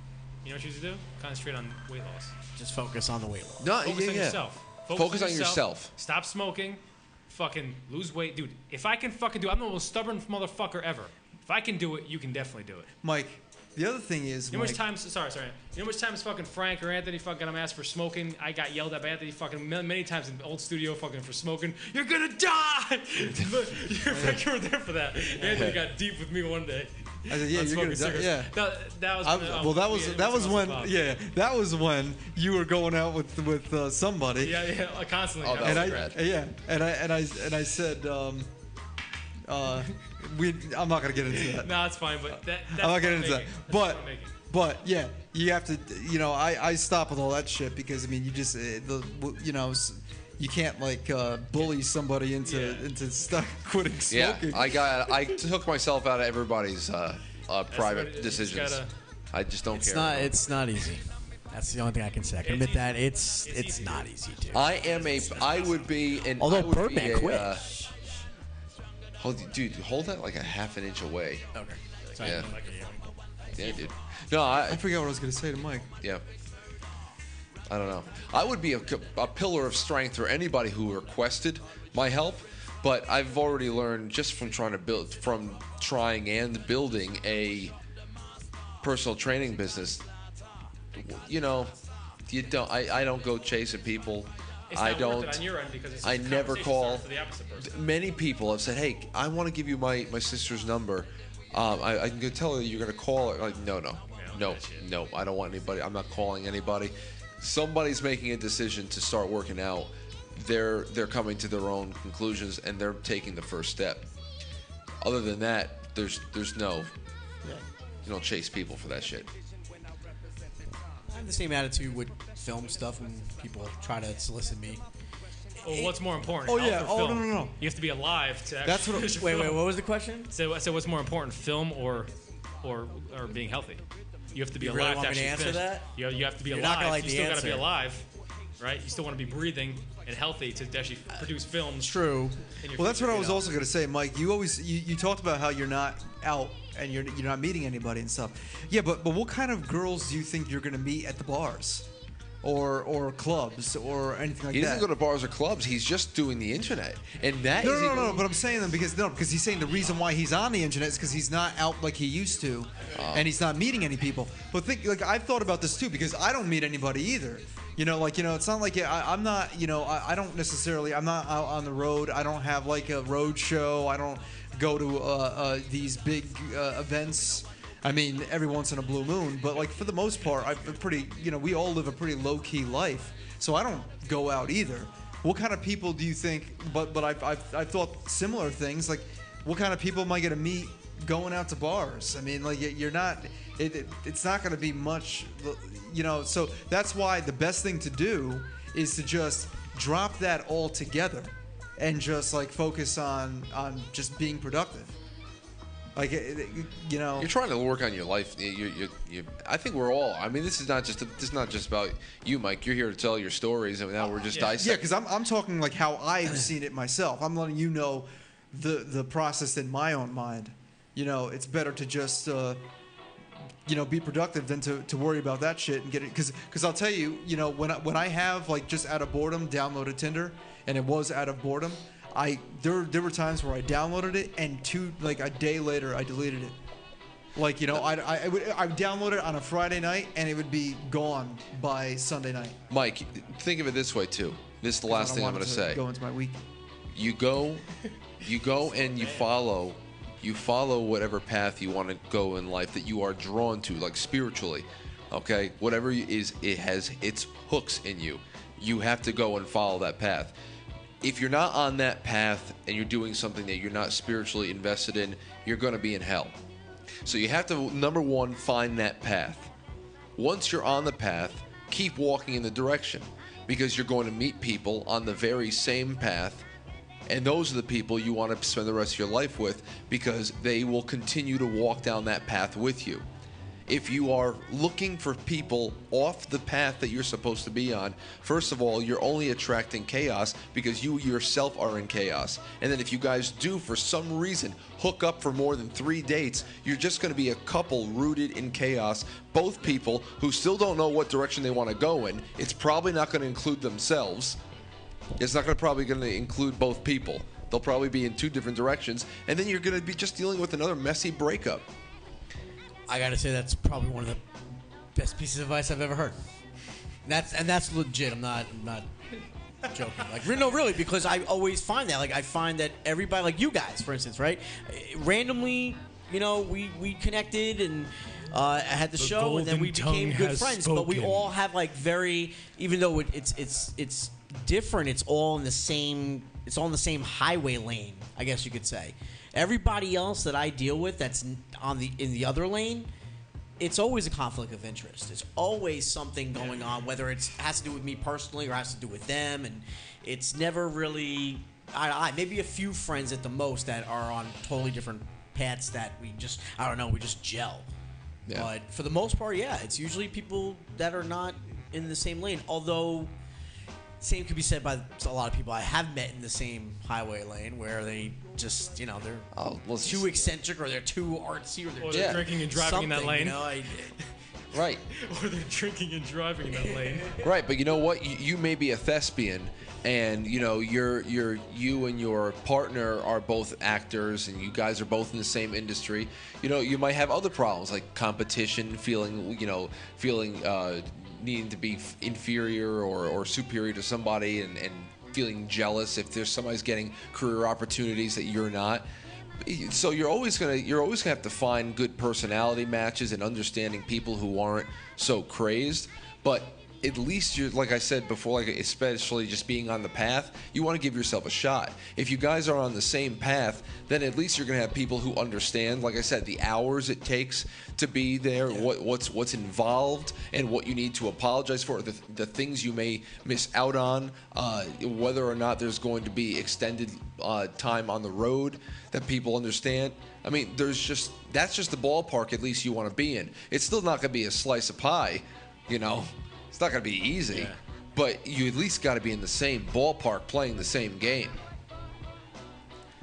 You know what you should do? Concentrate on weight loss. Just focus on the weight loss. No, Focus yeah, on yeah. yourself. Focus on yourself. Stop smoking. Fucking lose weight. Dude, if I can fucking do it, I'm the most stubborn motherfucker ever. If I can do it, you can definitely do it. Mike, the other thing is, You know how much Mike, times, sorry. You know how much times fucking Frank or Anthony fucking got him asked for smoking? I got yelled at by Anthony fucking many times in the old studio fucking for smoking. You're gonna die! But you were there for that. Anthony got deep with me one day. I said, yeah, on you're gonna smoking die. cigarettes. Yeah. That was well, that was when, that was when you were going out with somebody. Yeah, constantly. Oh, that And was I, rad. yeah, and I said, I'm not gonna get into that. No, it's fine, but that's I'm not getting fun into that. making. That's But fun making. but yeah, you have to. I stop with all that shit because I mean, you just you can't bully somebody into quitting Yeah, smoking. I took myself out of everybody's what private it is. decisions. Gotta- I just don't It's care. it's not easy. That's the only thing I can say. I can admit that it's not easy, dude. I would be an. Although I would Birdman be a, quit. Hold that like a half an inch away. Okay. Yeah. Yeah, dude. No, I forgot what I was gonna say to Mike. Yeah. I don't know. I would be a pillar of strength for anybody who requested my help, but I've already learned just from trying and building a personal training business. You don't. I don't go chasing people. It's I not don't. worth it on your end because it's I just a never conversation call. starter for the opposite person. Many people have said, "Hey, I want to give you my sister's number. I can go tell her you're gonna call her." Like, no, I don't want anybody. I'm not calling anybody. Somebody's making a decision to start working out. they're coming to their own conclusions and they're taking the first step. Other than that, there's no, you don't chase people for that shit. I have the same attitude with film stuff when people try to solicit me. Well, what's more important? Oh, health yeah. or Oh, film? no. You have to be alive to actually That's what- finish your Wait, film. what was the question? So I said, what's more important, film or being healthy? You have to be You alive really want to me to actually answer finish. that? You have to be You're not alive. gonna like You the still got to be answer. alive, right? You still want to be breathing and healthy to actually produce films. True. in your Well, that's future, what I you was know? also going to say, Mike. You talked about how you're not out and you're not meeting anybody and stuff. Yeah, but what kind of girls do you think you're going to meet at the bars, or clubs, or anything like He that? doesn't go to bars or clubs. He's just doing the internet, and that is No. But I'm saying them because he's saying the reason why he's on the internet is because he's not out like he used to, and he's not meeting any people. But I've thought about this too because I don't meet anybody either. It's not like I'm not. I don't necessarily. I'm not out on the road. I don't have like a road show. I don't go to these big events. I mean, every once in a blue moon, but like for the most part, we all live a pretty low key life, so I don't go out either. What kind of people do you think? But I've thought similar things. Like, what kind of people am I going to meet going out to bars? I mean, like you're not. It's not going to be much, So that's why the best thing to do is to just drop that all together, and just like focus on just being productive. Like, You're trying to work on your life. I think we're all. I mean, this is not just about you, Mike. You're here to tell your stories, and now we're just dissecting. Yeah, because I'm talking like how I've seen it myself. I'm letting you know the process in my own mind. It's better to just be productive than to worry about that shit and get it. Because I'll tell you, when I have like just out of boredom downloaded Tinder, and it was out of boredom. There were times where I downloaded it and a day later I deleted it. Like I would download it on a Friday night and it would be gone by Sunday night. Mike, think of it this way too. This is the last thing I'm going to say. Go into my week. You go and you follow whatever path you want to go in life that you are drawn to, like spiritually. Okay, whatever it has its hooks in you. You have to go and follow that path. If you're not on that path and you're doing something that you're not spiritually invested in, you're going to be in hell. So you have to, number one, find that path. Once you're on the path, keep walking in the direction, because you're going to meet people on the very same path, and those are the people you want to spend the rest of your life with, because they will continue to walk down that path with you. If you are looking for people off the path that you're supposed to be on, first of all, you're only attracting chaos because you yourself are in chaos. And then if you guys do, for some reason, hook up for more than 3 dates, you're just going to be a couple rooted in chaos. Both people who still don't know what direction they want to go in. It's probably not going to include themselves. It's not probably going to include both people. They'll probably be in two different directions. And then you're going to be just dealing with another messy breakup. I gotta say that's probably one of the best pieces of advice I've ever heard. That's legit. I'm not joking. Like, no, really, because I always find that. Like, I find that everybody, like you guys, for instance, right? Randomly, we connected and I had the show, and then we became good friends. But we all have like even though it's different, it's all in the same highway lane, I guess you could say. Everybody else that I deal with that's in the other lane, it's always a conflict of interest. It's always something going on, whether it has to do with me personally or has to do with them, and it's never really maybe a few friends at the most that are on totally different paths that we just gel. Yeah. But for the most part, yeah, it's usually people that are not in the same lane. Although same could be said by a lot of people I have met in the same highway lane where they just, they're too eccentric or they're too artsy or they're drinking and driving in that lane. Right. Or they're drinking and driving in that lane. Right, but you know what? You may be a thespian, and you and your partner are both actors, and you guys are both in the same industry. You might have other problems like competition, feeling needing to be inferior or superior to somebody, and feeling jealous if there's somebody's getting career opportunities that you're not. So you're always gonna have to find good personality matches and understanding people who aren't so crazed. But at least you're, like I said before, like especially just being on the path, you want to give yourself a shot. If you guys are on the same path, then at least you're going to have people who understand, like I said, the hours it takes to be there, what's involved, and what you need to apologize for, the things you may miss out on, whether or not there's going to be extended time on the road that people understand. I mean, that's just the ballpark at least you want to be in. It's still not going to be a slice of pie, you know. It's not going to be easy, but you at least got to be in the same ballpark playing the same game.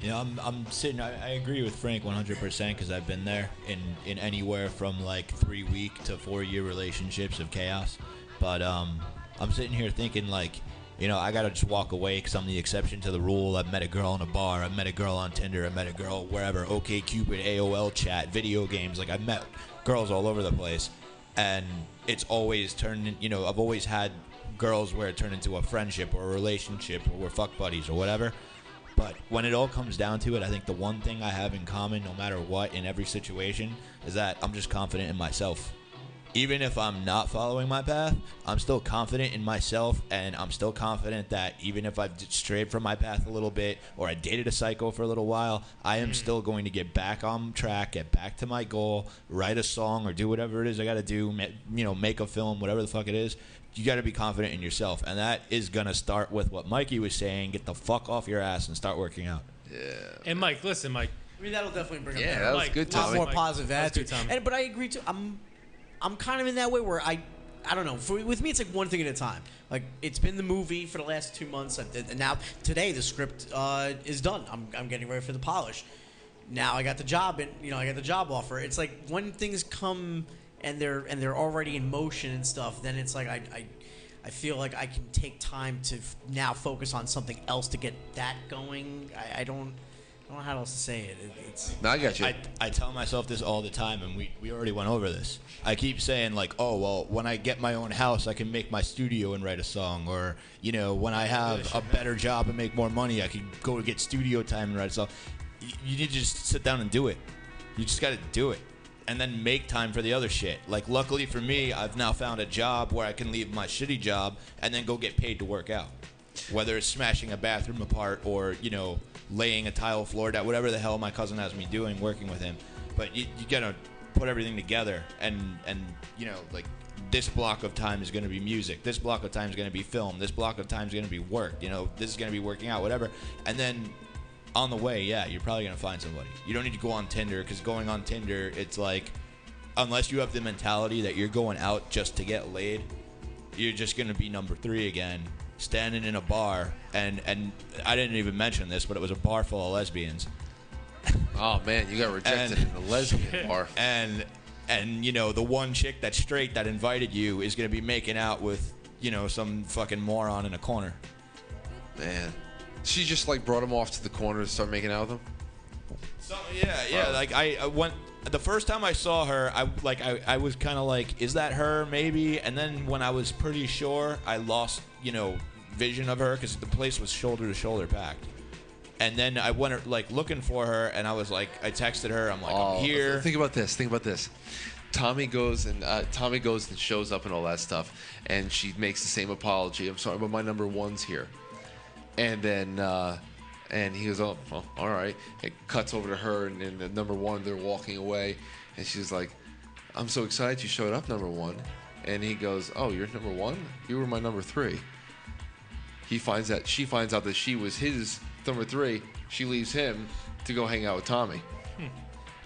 Yeah, I'm sitting. I agree with Frank 100% because I've been there in anywhere from like 3-week to 4-year relationships of chaos. But I'm sitting here thinking like, you know, I gotta just walk away because I'm the exception to the rule. I've met a girl in a bar. I've met a girl on Tinder. I've met a girl wherever. OkCupid, AOL chat, video games. Like I've met girls all over the place, and it's always turned. You know, I've always had girls where it turned into a friendship or a relationship or we're fuck buddies or whatever. But when it all comes down to it, I think the one thing I have in common, no matter what, in every situation, is that I'm just confident in myself. Even if I'm not following my path, I'm still confident in myself, and I'm still confident that even if I've strayed from my path a little bit, or I dated a psycho for a little while, I am still going to get back on track, get back to my goal, write a song, or do whatever it is I got to do, you know, make a film, whatever the fuck it is. You got to be confident in yourself, and that is going to start with what Mikey was saying, get the fuck off your ass and start working out. Yeah. And Mike, listen, Mike. I mean, that'll definitely bring Yeah, up that was Mike, good, a lot Tommy. more Mike, positive that was good, attitude. Tommy. But I agree too. I'm kind of in that way where I don't know. With me, it's like one thing at a time. Like it's been the movie for the last 2 months, and now today the script is done. I'm getting ready for the polish. Now I got the job, and I got the job offer. It's like when things come and they're already in motion and stuff. Then it's like I feel like I can take time to now focus on something else to get that going. I don't know how else to say it. No, I got you. I tell myself this all the time, and we already went over this. I keep saying, like, oh, well, when I get my own house, I can make my studio and write a song. Or, when I have a better job and make more money, I can go get studio time and write a song. You need to just sit down and do it. You just got to do it. And then make time for the other shit. Like, luckily for me, I've now found a job where I can leave my shitty job and then go get paid to work out. Whether it's smashing a bathroom apart or, laying a tile floor down, whatever the hell my cousin has me doing, working with him. But you gotta put everything together and like this block of time is gonna be music, this block of time is gonna be film, this block of time is gonna be work, this is gonna be working out, whatever. And then on the way, you're probably gonna find somebody. You don't need to go on Tinder, because going on Tinder, it's like, unless you have the mentality that you're going out just to get laid, you're just gonna be number 3 again, standing in a bar, and I didn't even mention this, but it was a bar full of lesbians. Oh man, you got rejected in the lesbian bar. And the one chick that's straight that invited you is gonna be making out with some fucking moron in a corner. Man, she just like brought him off to the corner to start making out with him. So yeah. Like I went the first time I saw her, I was kind of like, is that her maybe? And then when I was pretty sure, I lost vision of her because the place was shoulder to shoulder packed. And then I went like looking for her, and I was like, I texted her, I'm like, I'm here. Think about this. Tommy goes and shows up and all that stuff, and she makes the same apology. I'm sorry, but my number 1's here. And then and he goes, oh, well, all right. It cuts over to her, and then the number 1, they're walking away, and she's like, I'm so excited you showed up, number 1. And he goes, oh, you're number 1? You were my number 3. She finds out that she was his number 3. She leaves him to go hang out with Tommy.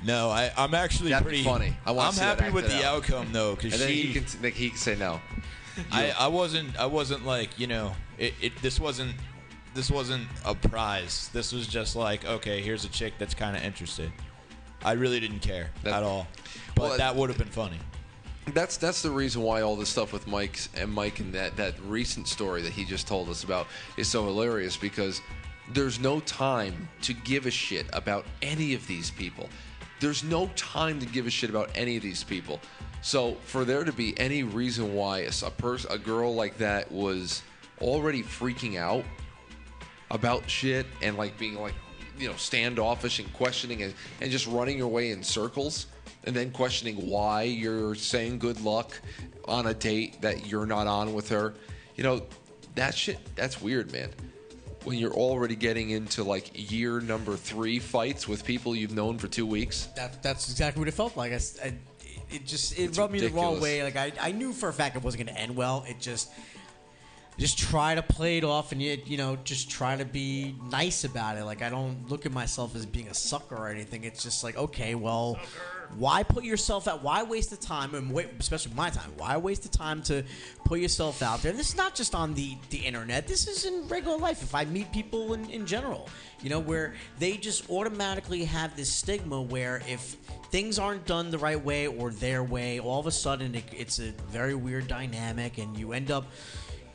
No, I'm actually That'd pretty be funny. I'm happy with the outcome though, because and then he can say no. I wasn't like this wasn't a prize. This was just like, okay, here's a chick that's kind of interested. I really didn't care at all, but that would have been funny. That's the reason why all this stuff with Mike and that recent story that he just told us about is so hilarious, because there's no time to give a shit about any of these people. There's no time to give a shit about any of these people. So for there to be any reason why a girl like that was already freaking out about shit and like being like standoffish and questioning and just running your way in circles, and then questioning why you're saying good luck on a date that you're not on with her. That shit, that's weird, man. When you're already getting into like year number 3 fights with people you've known for 2 weeks. That's exactly what it felt like. It rubbed me the wrong way. Like I knew for a fact it wasn't going to end well. It just try to play it off and just try to be nice about it. Like I don't look at myself as being a sucker or anything. It's just like, okay, well, why put yourself out? Why waste the time especially my time? Why waste the time to put yourself out there? This is not just on the internet. This is in regular life. If I meet people in general, where they just automatically have this stigma where if things aren't done the right way or their way, all of a sudden it's a very weird dynamic, and you end up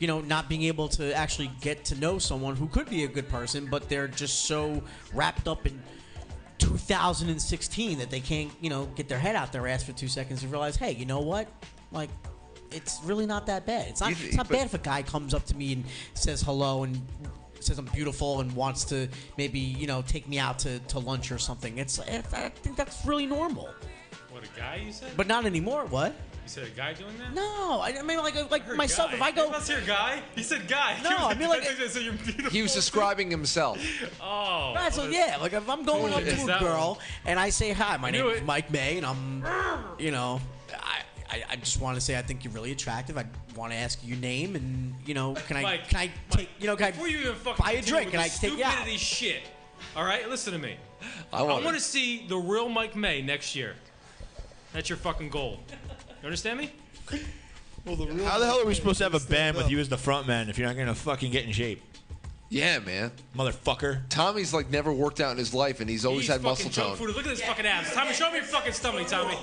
not being able to actually get to know someone who could be a good person, but they're just so wrapped up in 2016 that they can't, get their head out their ass for 2 seconds and realize, hey, you know what? Like, it's really not that bad. It's not bad if a guy comes up to me and says hello and says I'm beautiful and wants to maybe, take me out to lunch or something. I think that's really normal. What, a guy you said? But not anymore. What? You said a guy doing that? No, I mean like myself. Guy. If I go, let's hear guy. He said guy. No, I mean like so you're beautiful. He was describing himself. Oh. Right, so yeah, like if I'm going up to a girl and I say hi, my name is Mike May, and I'm, I just want to say I think you're really attractive. I want to ask you your name, and can I take before you even fucking buy a drink? Can I take you out? Stupidity shit. All right, listen to me. I want to see the real Mike May next year. That's your fucking goal. You understand me? Well, How the hell are we supposed to have a band with you as the front man if you're not going to fucking get in shape? Yeah, man. Motherfucker. Tommy's like never worked out in his life, and he's always had muscle tone. Food. Look at his fucking abs. Tommy, show me your fucking stomach, Tommy.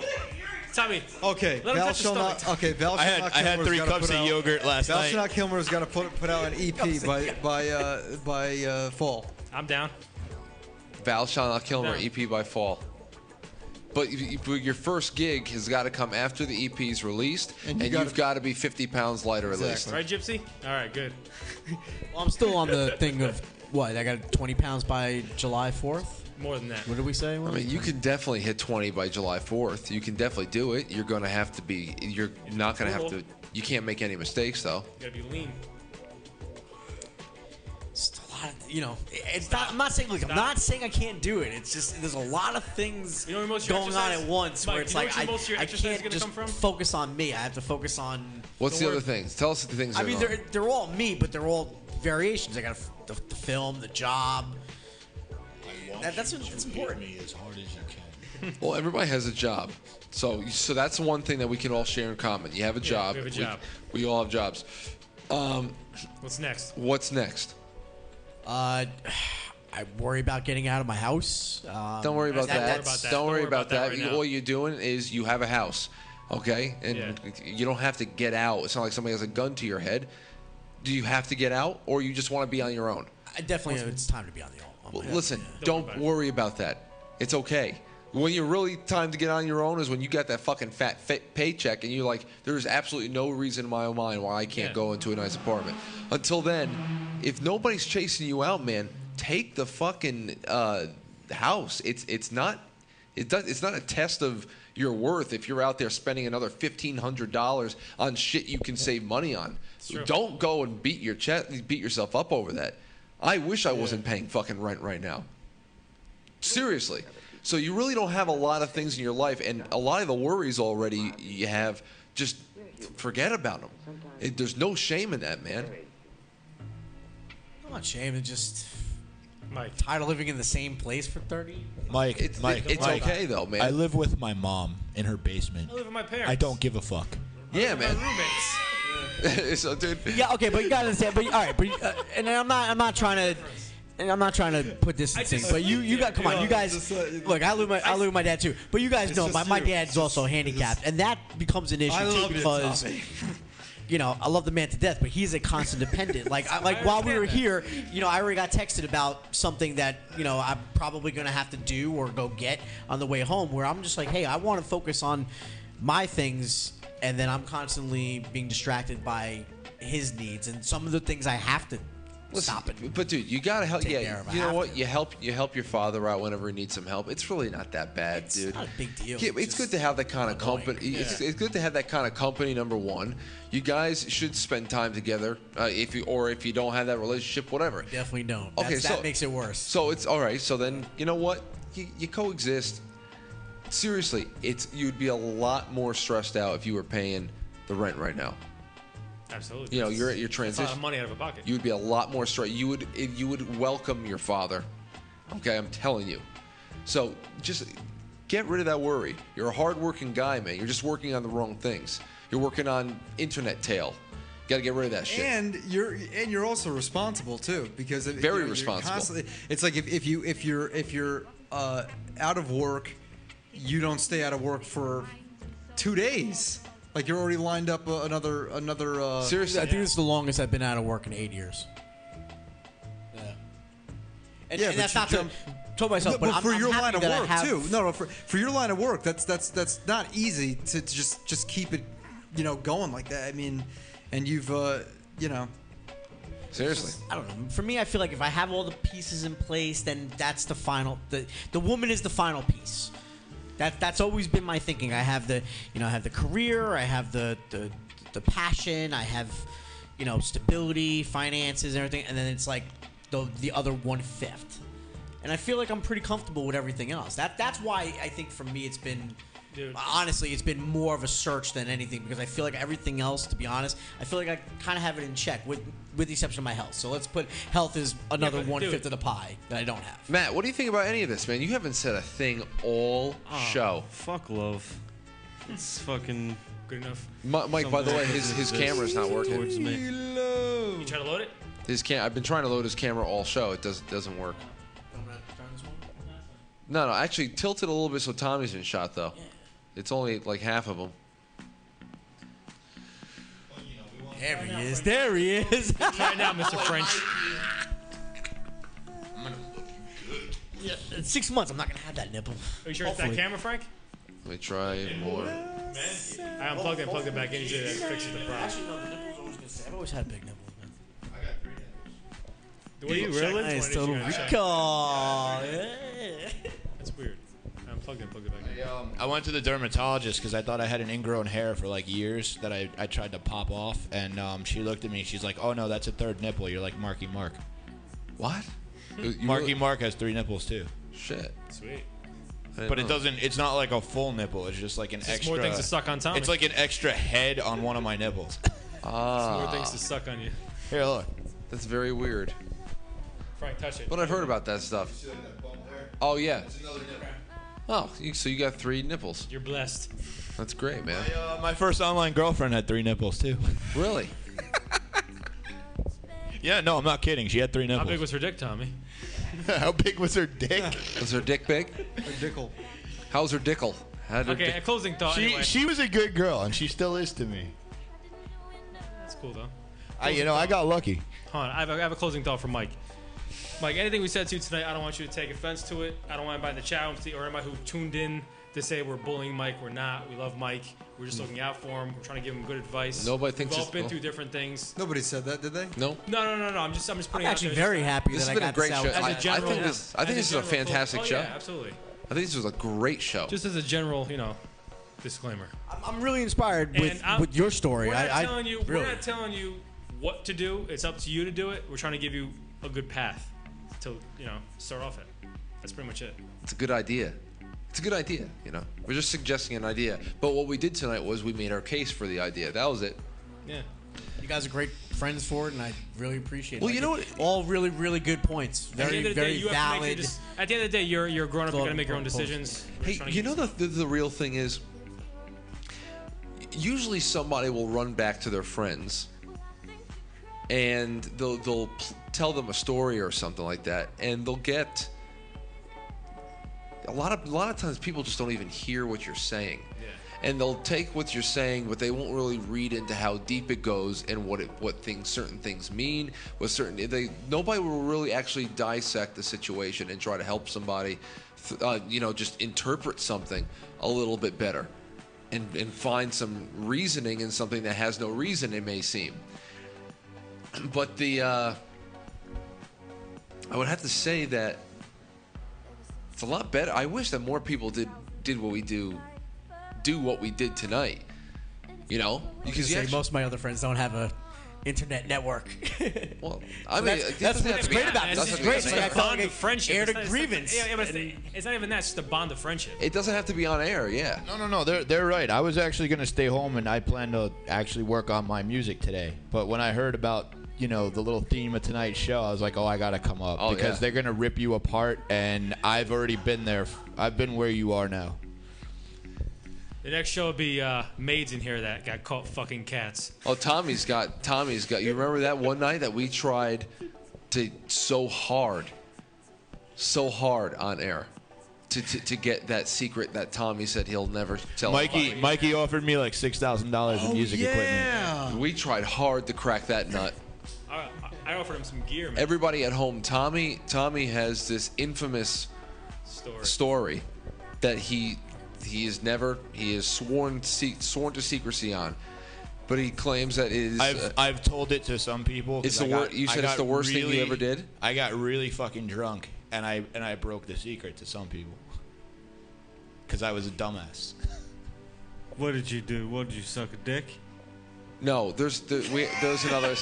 Tommy. Okay, let him touch his stomach. Val I had 3 cups of yogurt last night. Val Kilmer's got to put out an EP by fall. I'm down. Val Kilmer, EP by fall. But your first gig has got to come after the EP's released, and you've got to be 50 pounds lighter at least. Right, Gypsy? All right, good. Well, I'm still on the thing of what? I got 20 pounds by July 4th? More than that. What did we say? I mean, you can definitely hit 20 by July 4th. You can definitely do it. You're going to have to be. You're not going to have to. You can't make any mistakes, though. You got to be lean. It's a lot of, it's not. I'm not saying I'm not saying I can't do it. It's just there's a lot of things going on at once where it's like I can't just focus on me. I have to focus on. What's the other things? Tell us the things. I mean, they're all me, but they're all variations. I got the film, the job. That's important. Me as hard as you can. Well, everybody has a job, so that's one thing that we can all share in common. You have a job. We have a job. We all have jobs. What's next? What's next? I worry about getting out of my house. Don't worry about that. Don't worry about that. Right all you're doing is you have a house, okay? And you don't have to get out. It's not like somebody has a gun to your head. Do you have to get out, or you just want to be on your own? I definitely it's time to be on the own. Well, listen, don't worry about that. It's okay. When you're really time to get on your own is when you got that fucking fat paycheck and you're like, there's absolutely no reason in my own mind why I can't go into a nice apartment. Until then, if nobody's chasing you out, man, take the fucking house. It's not a test of your worth if you're out there spending another $1,500 on shit you can save money on. Don't go and beat yourself up over that. I wish I wasn't paying fucking rent right now. Seriously. So you really don't have a lot of things in your life, and a lot of the worries already you have, just forget about them. There's no shame in that, man. I'm not ashamed. It's just Mike. tired of living in the same place for 30. Mike, It's okay though, man. I live with my mom in her basement. I live with my parents. I don't give a fuck. Yeah, man. My roommates. So, dude. Yeah, okay, but you gotta understand. But all right, but and I'm not trying to put this in thing. But you got come on, you guys. Look, I live with my dad too. But you guys know my dad's also handicapped, and that becomes an issue too because. I love the man to death, but he's a constant dependent. Like while we were here, I already got texted about something that, I'm probably going to have to do or go get on the way home, where I'm just like, hey, I want to focus on my things, and then I'm constantly being distracted by his needs. And some of the things I have to stop it. But dude, you gotta help. Take care Yeah, of. I you know have what? to. You help your father out whenever he needs some help. It's really not that bad, It's dude. not a big deal. Yeah, it's Just good to have that kind of annoying. company. It's good to have that kind of company. Number one, you guys should spend time together. If you don't have that relationship, whatever. Definitely don't. Okay, That makes it worse. So it's all right. So then you know what? You coexist. Seriously, you'd be a lot more stressed out if you were paying the rent right now. Absolutely. You know, you're at your That's a lot transition. of money out of a pocket. You would be a lot more stressed. You would welcome your father. Okay, I'm telling you. So just get rid of that worry. You're a hardworking guy, man. You're just working on the wrong things. You're working on internet tail. Got to get rid of that shit. And you're also responsible too, because Very you're responsible. constantly, it's like if you're out of work, you don't stay out of work for 2 days. Like you're already lined up another. Seriously, I think this is the longest I've been out of work in 8 years. Yeah. And Yeah, and but that's you not jump- to tell myself, but for I'm your happy line of that I work have- too. No, for your line of work, that's not easy to just keep it, going like that. I mean, and you've seriously. I don't know. For me, I feel like if I have all the pieces in place, then that's the final. The woman is the final piece. That's always been my thinking. I have the career, I have the passion, I have stability, finances, and everything, and then it's like the other 1/5. And I feel like I'm pretty comfortable with everything else. That's why I think for me it's been. Dude. Honestly, it's been more of a search than anything because I feel like everything else, to be honest, I feel like I kind of have it in check with the exception of my health. So let's put health as another but 1/5 dude. of the pie that I don't have. Matt, what do you think about any of this, man? You haven't said a thing all show. Fuck love. It's fucking Good enough. Mike, by the way, his camera's not working. towards me. You try to load it? I've been trying to load his camera all show. It doesn't work. No, actually, tilt it a little bit so Tommy's in shot, though. It's only like half of them. There he is. There he is. Try it now, Mr. French. Yeah, in 6 months, I'm not gonna have that nipple. Are you sure it's that Hopefully. camera, Frank? Let me try more. I unplugged it and plugged it back in. Usually that fixes the problem. Actually, no, the nipple's always gonna stay. I've always had big nipples, man. Do you really? Nice, Check. Total You gotta check. Recall. Yeah. That's weird. I unplugged it and plugged it back in. I went to the dermatologist because I thought I had an ingrown hair for like years that I tried to pop off, and she looked at me. She's like, "Oh no, that's a third nipple. You're like Marky Mark. What? You Marky really- Mark has 3 nipples too, Shit. Sweet. I didn't but it know. doesn't. It's not like a full nipple. It's just like an Just extra. more things to suck on Tommy. It's like an extra head on one of my nipples. More things to suck on you. Here, look. That's very weird. Frank, touch it. But I've heard about that stuff. Oh, yeah. Oh, so you got 3 nipples. You're blessed. That's great, man. My first online girlfriend had 3 nipples too. Really? Yeah, no, I'm not kidding. She had 3 How nipples. big was her dick, Tommy? How big was her dick? Was her dick big? a dickle. How's her dickle? How'd her Okay, a dick- closing thought. anyway. She was a good girl, and she still is to me. That's cool, though. I got lucky. Hold on, I have a closing thought from Mike. Mike, anything we said to you tonight, I don't want you to take offense to it. I don't want anybody in the chat room or anybody who tuned in to say we're bullying Mike. We're not. We love Mike. We're just looking out for him. We're trying to give him good advice. Nobody thinks We've all it's been cool. through different things. Nobody said that, did they? No? No. I'm just putting I'm it out actually there. very happy This that has I been a got great this out. show. As a general, I think this is a general fantastic close- show. Oh, yeah, absolutely. I think this was a great show. Just as a general, disclaimer. I'm really inspired And with your story. We're not I telling you. really. We're not telling you what to do. It's up to you to do it. We're trying to give you a good path to start off at. That's pretty much it. It's a good idea. It's a good idea, We're just suggesting an idea. But what we did tonight was we made our case for the idea. That was it. Yeah. You guys are great friends for it, and I really appreciate it. Well, Like, you know what- all really, really good points. At the Very, end of the very day, you have to make valid. your at the end of the day, you're a grown up. You're gonna make your own Thought- decisions. We're Hey, trying to you give know the real thing is, usually somebody will run back to their friends, and they'll tell them a story or something like that, and they'll get a lot of times people just don't even hear what you're saying. Yeah. And they'll take what you're saying, but they won't really read into how deep it goes and what certain things mean. Nobody will really actually dissect the situation and try to help somebody, just interpret something a little bit better, and find some reasoning in something that has no reason. It may seem, but I would have to say that it's a lot better. I wish that more people did what we do what we did tonight. You know, because Say most of my other friends don't have a internet network. Well, I mean, that's what's great about it. This is great. It's Like, I a felt bond like of friendship. aired It's a not- grievance. Yeah, but it's not even that. It's just a bond of friendship. It doesn't have to be on air. Yeah. No. They're right. I was actually gonna stay home, and I plan to actually work on my music today. But when I heard about the little theme of tonight's show, I was like, oh, I gotta come up because they're gonna rip you apart, and I've already been there. I've been where you are now. The next show will be maids in here that got caught fucking cats. Oh, Tommy's got. You remember that one night that we tried so hard on air to get that secret that Tommy said he'll never tell. Mikey offered me like $6,000 in music equipment. Yeah. We tried hard to crack that nut. I offered him some gear, man. Everybody at home, Tommy has this infamous story that he is sworn to secrecy on, but he claims that it is. I've told it to some people. It's you said it's the worst thing you ever did. I got really fucking drunk, and I broke the secret to some people because I was a dumbass. What did you do? What did you suck a dick? No, there's another.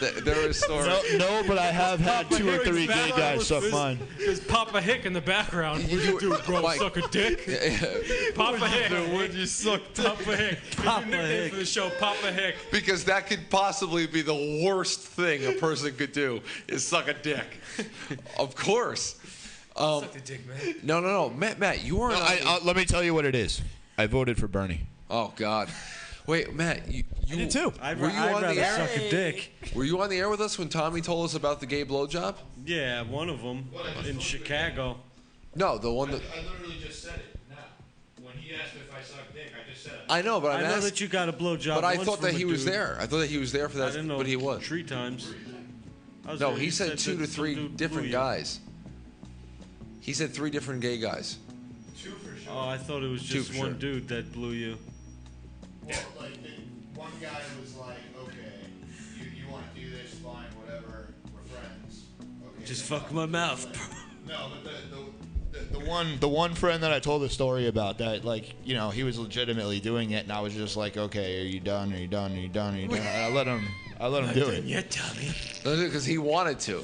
There is a story. No, but I have had 2 or 3 gay guys suck mine. There's Papa Hick in the background. What did you do, bro? Mike. Suck a dick? Papa Hick. What'd you suck? Papa Hick. Papa Nickname Hick. for the show, Papa Hick. Because that could possibly be the worst thing a person could do is suck a dick. Of course. Suck the dick, man. No. Matt, you weren't. Let me tell you what it is. I voted for Bernie. Oh God. Wait, Matt, you did too. I'd Were you on the rather air? suck a dick. Were you on the air with us when Tommy told us about the gay blowjob? Yeah, one of them in Chicago. No, the one that I literally just said it now. When he asked if I suck dick, I just said it. I know, but I know that you got a blowjob. But I once thought that from a he was dude. there. I thought that he was there for that. I didn't know. But he was. 3 times. I was No, there. he said 2 that to some 3 dude different blew you. guys. He said 3 different gay guys. 2 for sure. Oh, I thought it was Two just for one sure. dude that blew you. Well, like, one guy was like, okay, you want to do this, fine, whatever, we're friends. Okay, Just fuck my mouth, bro. No, but the one friend that I told the story about that, like, he was legitimately doing it, and I was just like, okay, are you done? Are you done? Are you done? Are you done? And I let him do it. Yeah, Tommy. Because he wanted to.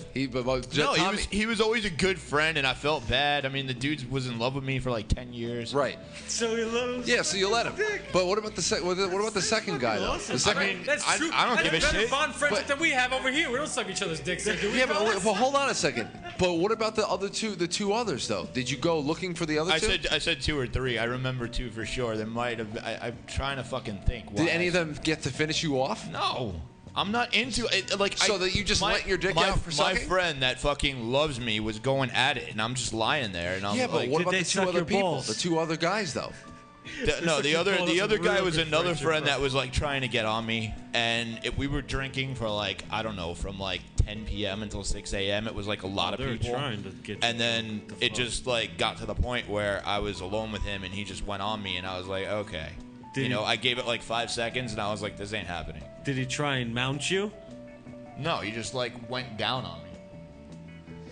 No, Tommy, he was always a good friend, and I felt bad. I mean, the dude was in love with me for like 10 years. right. So you let him. Yeah, so you let him. But what about the second guy though? The second. That's true. I don't That's give a better shit. bond friendship than we have over here. We don't suck each other's dicks. Do we, Yeah, but fellas? well, hold on a second. But what about the other two? The 2 others though? Did you go looking for the other 2? I said 2 or 3. I remember 2 for sure. There might have. I'm trying to fucking think. Why. Did any of them get to finish you off? No. I'm not into it. Like, So that you just let your dick out for my sucking? friend that fucking loves me was going at it, and I'm just lying there, and I'm Yeah, but like, what Did about they the 2 suck other your people? balls? The 2 other guys though. the other guy real was good another friendship, friend bro. that was like trying to get on me, and we were drinking for like, I don't know, from like 10 p.m. until 6 a.m. It was like a lot of They're people. trying to get. And then the it fuck. just like got to the point where I was alone with him, and he just went on me, and I was like, okay. Did he- I gave it like 5 seconds, and I was like, this ain't happening. Did he try and mount you? No, he just like went down on me.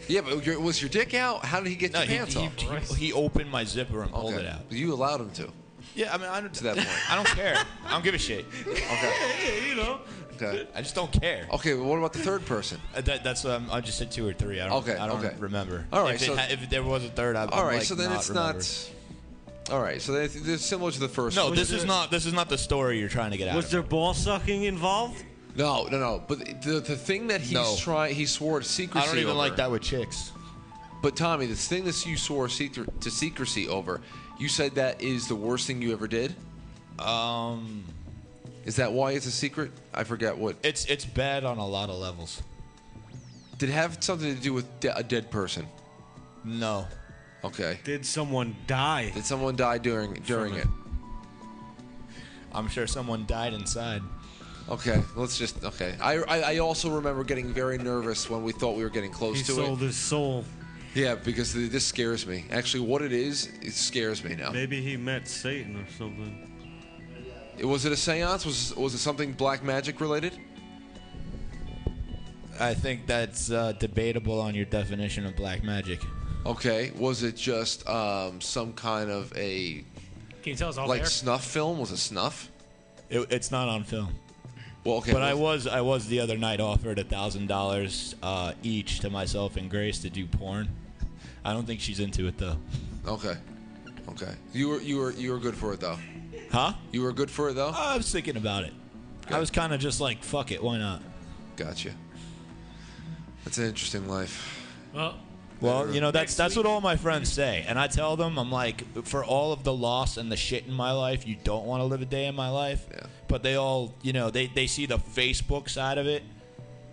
Yeah, but was your dick out? How did he get No, your pants off? he opened my zipper and pulled Okay. it out. You allowed him to. Yeah, I mean, I don't, To that point. I don't care. I don't give a shit. Okay. Okay. I just don't care. Okay. Well, what about the third person? That's I just said 2 or 3. I don't. Okay, I don't okay. remember. All right, If there was a third, I'm All right. like, So then it's remember. not. All right. So they're similar to the first. No, one. this is not. This is not the story you're trying to get out. Was of. there ball sucking involved? No. But the thing that No. he swore secrecy. I don't even over. like that with chicks. But Tommy, the thing that you swore to secrecy over, you said that is the worst thing you ever did. Is that why it's a secret? I forget what. It's bad on a lot of levels. Did it have something to do with a dead person? No. Okay. Did someone die? Did someone die during it? I'm sure someone died inside. Okay, let's just. Okay. I also remember getting very nervous when we thought we were getting close He to sold it. his soul. Yeah, because this scares me. Actually, what it is, it scares me now. Maybe he met Satan or something. Was it a seance? Was it something black magic related? I think that's debatable on your definition of black magic. Okay, was it just some kind of a Can you tell us all like there? snuff film? Was it snuff? It's not on film. Well, okay. But I was the other night offered $1,000 each to myself and Grace to do porn. I don't think she's into it though. Okay. You were good for it though. Huh? You were good for it though. I was thinking about it. Good. I was kind of just like, fuck it, why not? Gotcha. That's an interesting life. Well, you know, that's Next what all my friends say. And I tell them, I'm like, for all of the loss and the shit in my life, you don't want to live a day in my life. Yeah. But they all, you know, they see the Facebook side of it.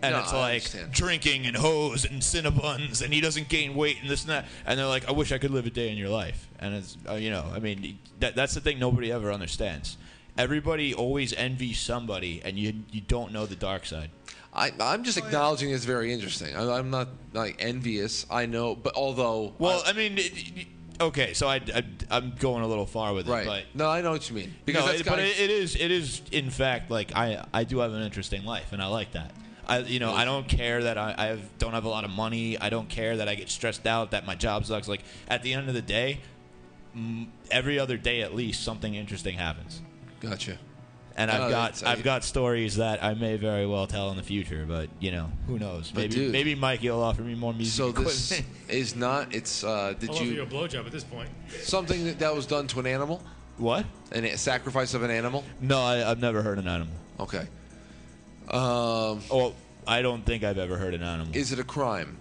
And No, it's I like understand. drinking and hoes and Cinnabons and he doesn't gain weight and this and that. And they're like, I wish I could live a day in your life. And it's, you know, I mean, that's the thing nobody ever understands. Everybody always envies somebody and you don't know the dark side. I'm just acknowledging it's very interesting. I'm not like envious. I know, but although. Well, I mean, okay, so I'm going a little far with it, Right. but No, I know what you mean. Because no, that's but kinda- it is in fact like I do have an interesting life and I like that. I don't care that I don't have a lot of money. I don't care that I get stressed out that my job sucks. Like at the end of the day, every other day at least something interesting happens. Gotcha. And No, I've got stories that I may very well tell in the future, but you know, who knows? But dude- Maybe Mikey will offer me more music So this equipment. is not. It's. Did I'll offer you a you blowjob at this point. something that was done to an animal? What? A sacrifice of an animal? No, I've never heard an animal. Okay. Oh, I don't think I've ever heard an animal. Is it a crime?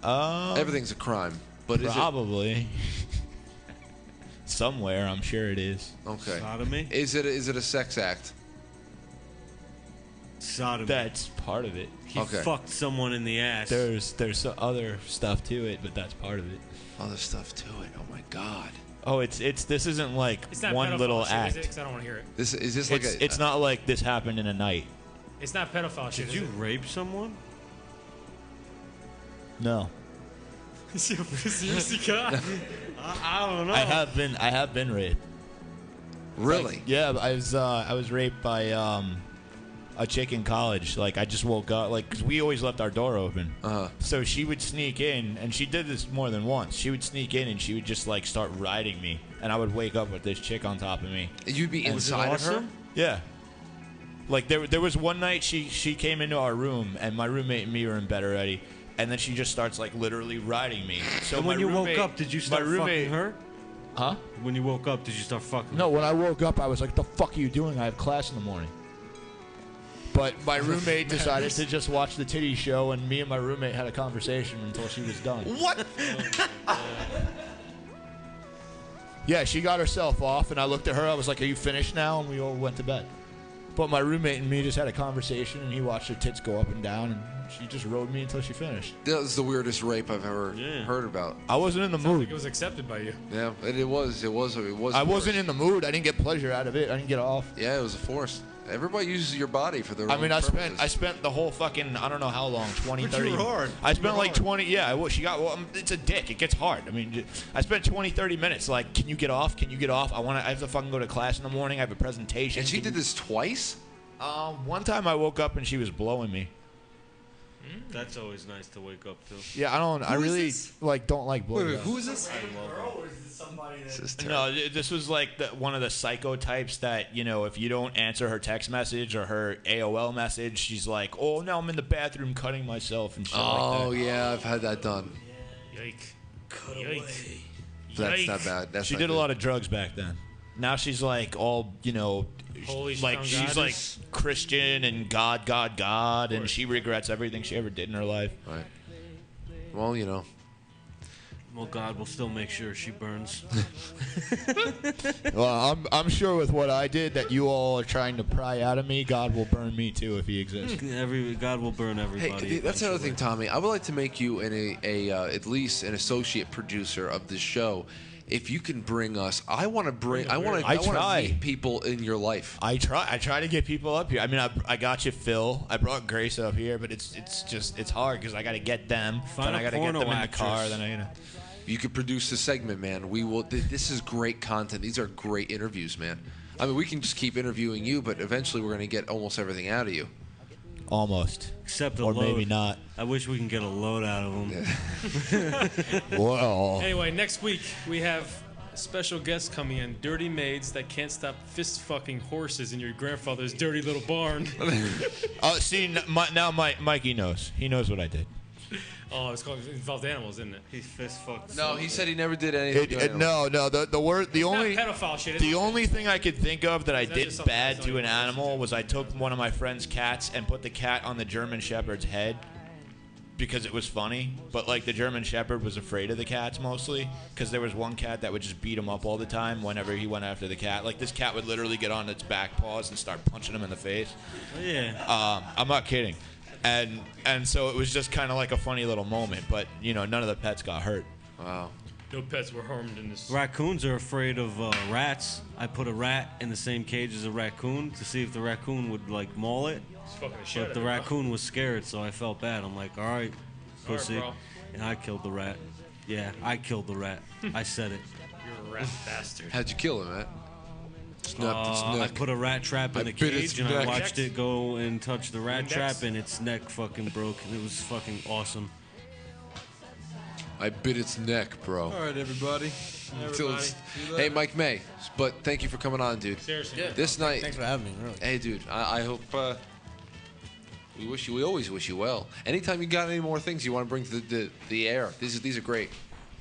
Everything's a crime, but Probably. Somewhere, I'm sure it is. is it okay? Sodomy? Is it a sex act? Sodomy. That's part of it. He Okay. fucked someone in the ass. There's some other stuff to it, but that's part of it. Other stuff to it. Oh my God. Oh, this isn't like It's not one pedophile little shit, act. is it? 'Cause I don't want to hear it. This is this like It's not like this happened in a night. It's not pedophile shit. Did you rape someone? No. Seriously, God? I don't know. I have been raped. really. Like, yeah, I was raped by a chick in college. Like I just woke up, like, because we always left our door open. So she would sneak in, and she did this more than once. She would sneak in, and she would just like start riding me, and I would wake up with this chick on top of me. You'd be Was it inside of her. awesome? Yeah. Like there was one night she came into our room, and my roommate and me were in bed already, and then she just starts like literally riding me. So And my when you roommate, woke up, did you start my roommate, fucking her? Huh? When you woke up, did you start fucking No, when I woke up, I was like, "The fuck are you doing? I have class in the morning." But my roommate decided to just watch the titty show, and me and my roommate had a conversation until she was done. What? Yeah, she got herself off, and I looked at her. I was like, "Are you finished now?" And we all went to bed. But my roommate and me just had a conversation, and he watched her tits go up and down, and she just rode me until she finished. That was the weirdest rape I've ever Yeah. heard about. I wasn't in the It mood. was accepted by you. Yeah, it was. I wasn't in the mood. I didn't get pleasure out of it. I didn't get off. Yeah, it was a force. Everybody uses your body for their I own mean, purposes. I spent the whole fucking, I don't know how long, 20, But 30. you were hard. I spent You were like hard. 20, yeah, it's a dick. It gets hard. I mean, I spent 20, 30 minutes like, can you get off? Can you get off? I have to fucking go to class in the morning. I have a presentation. And she Can did you- this twice? One time I woke up and she was blowing me. That's always nice to wake up to. Yeah, I Who is really this? like don't like Wait, blowjobs. wait, who is this? This is terrible. No, this was like one of the psycho types that, you know, if you don't answer her text message or her AOL message, she's like, "Oh, now I'm in the bathroom cutting myself," and shit Oh, like that. yeah, I've had that done. Yike. Yike. That's Yike. not bad. That's She not did a good. lot of drugs back then. Now she's like all, you know, Holy like strong she's like goddess. Christian and God, and she regrets everything she ever did in her life. Right. Well, you know. Well, God will still make sure she burns. Well, I'm sure with what I did that you all are trying to pry out of me, God will burn me too if He exists. God will burn Hey, everybody. that's another thing, eventually. Tommy. I would like to make you at least an associate producer of this show. If you can bring us, I want to try. meet people in your life. I try to get people up here. I mean, I got you, Phil. I brought Grace up here, but it's hard because I got to get them. Find then a I got to get them porno in the car. actress. Then I, you know. You could produce a segment, man. We will. This is great content. These are great interviews, man. I mean, we can just keep interviewing you, but eventually we're going to get almost everything out of you. Almost. Except a Or load. maybe not. I wish we can get a load out of them. Well. Anyway, next week we have a special guest coming in. Dirty maids that can't stop fist fucking horses in your grandfather's dirty little barn. See, now Mikey knows. He knows what I did. Oh, it involved animals, isn't it? He fist fucked. No, he said he never did anything. No. The only not pedophile shit. the only thing I could think of that I That's did just something bad that's to not an even animal was I took one of my friend's cats and put the cat on the German Shepherd's head because it was funny. But like the German Shepherd was afraid of the cats mostly because there was one cat that would just beat him up all the time whenever he went after the cat. Like this cat would literally get on its back paws and start punching him in the face. Yeah. I'm not kidding. And so it was just kind of like a funny little moment, but none of the pets got hurt. Wow. No pets were harmed in this. Raccoons are afraid of rats. I put a rat in the same cage as a raccoon to see if the raccoon would like maul it. It's fucking the shit out But of the me, bro. raccoon was scared, so I felt bad. I'm like, all right, pussy. bro. And I killed the rat. Yeah, I killed the rat. I said it. You're a rat bastard. How'd you kill him, man? Snapped its I neck. put a rat trap in I the bit its cage, and I neck. watched it go and touch the rat Index? trap, and its neck fucking broke. And it was fucking awesome. I bit its neck, bro. All right, everybody. Until it's- Hey, Mike May, but thank you for coming on, dude. Seriously. This night, Thanks for having me. Really. hey, dude, I hope we always wish you well. Anytime you got any more things you want to bring to the air, these are great.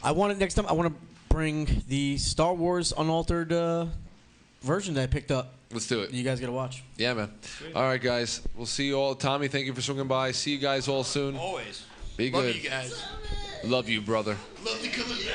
I want to next time. I want to bring the Star Wars unaltered version that I picked up. Let's do it. You guys gotta watch. Yeah, man. All right, guys. We'll see you all. Tommy, thank you for swinging by. See you guys all soon. Always. Be Love good. you guys. Love you, brother. Love to come in there.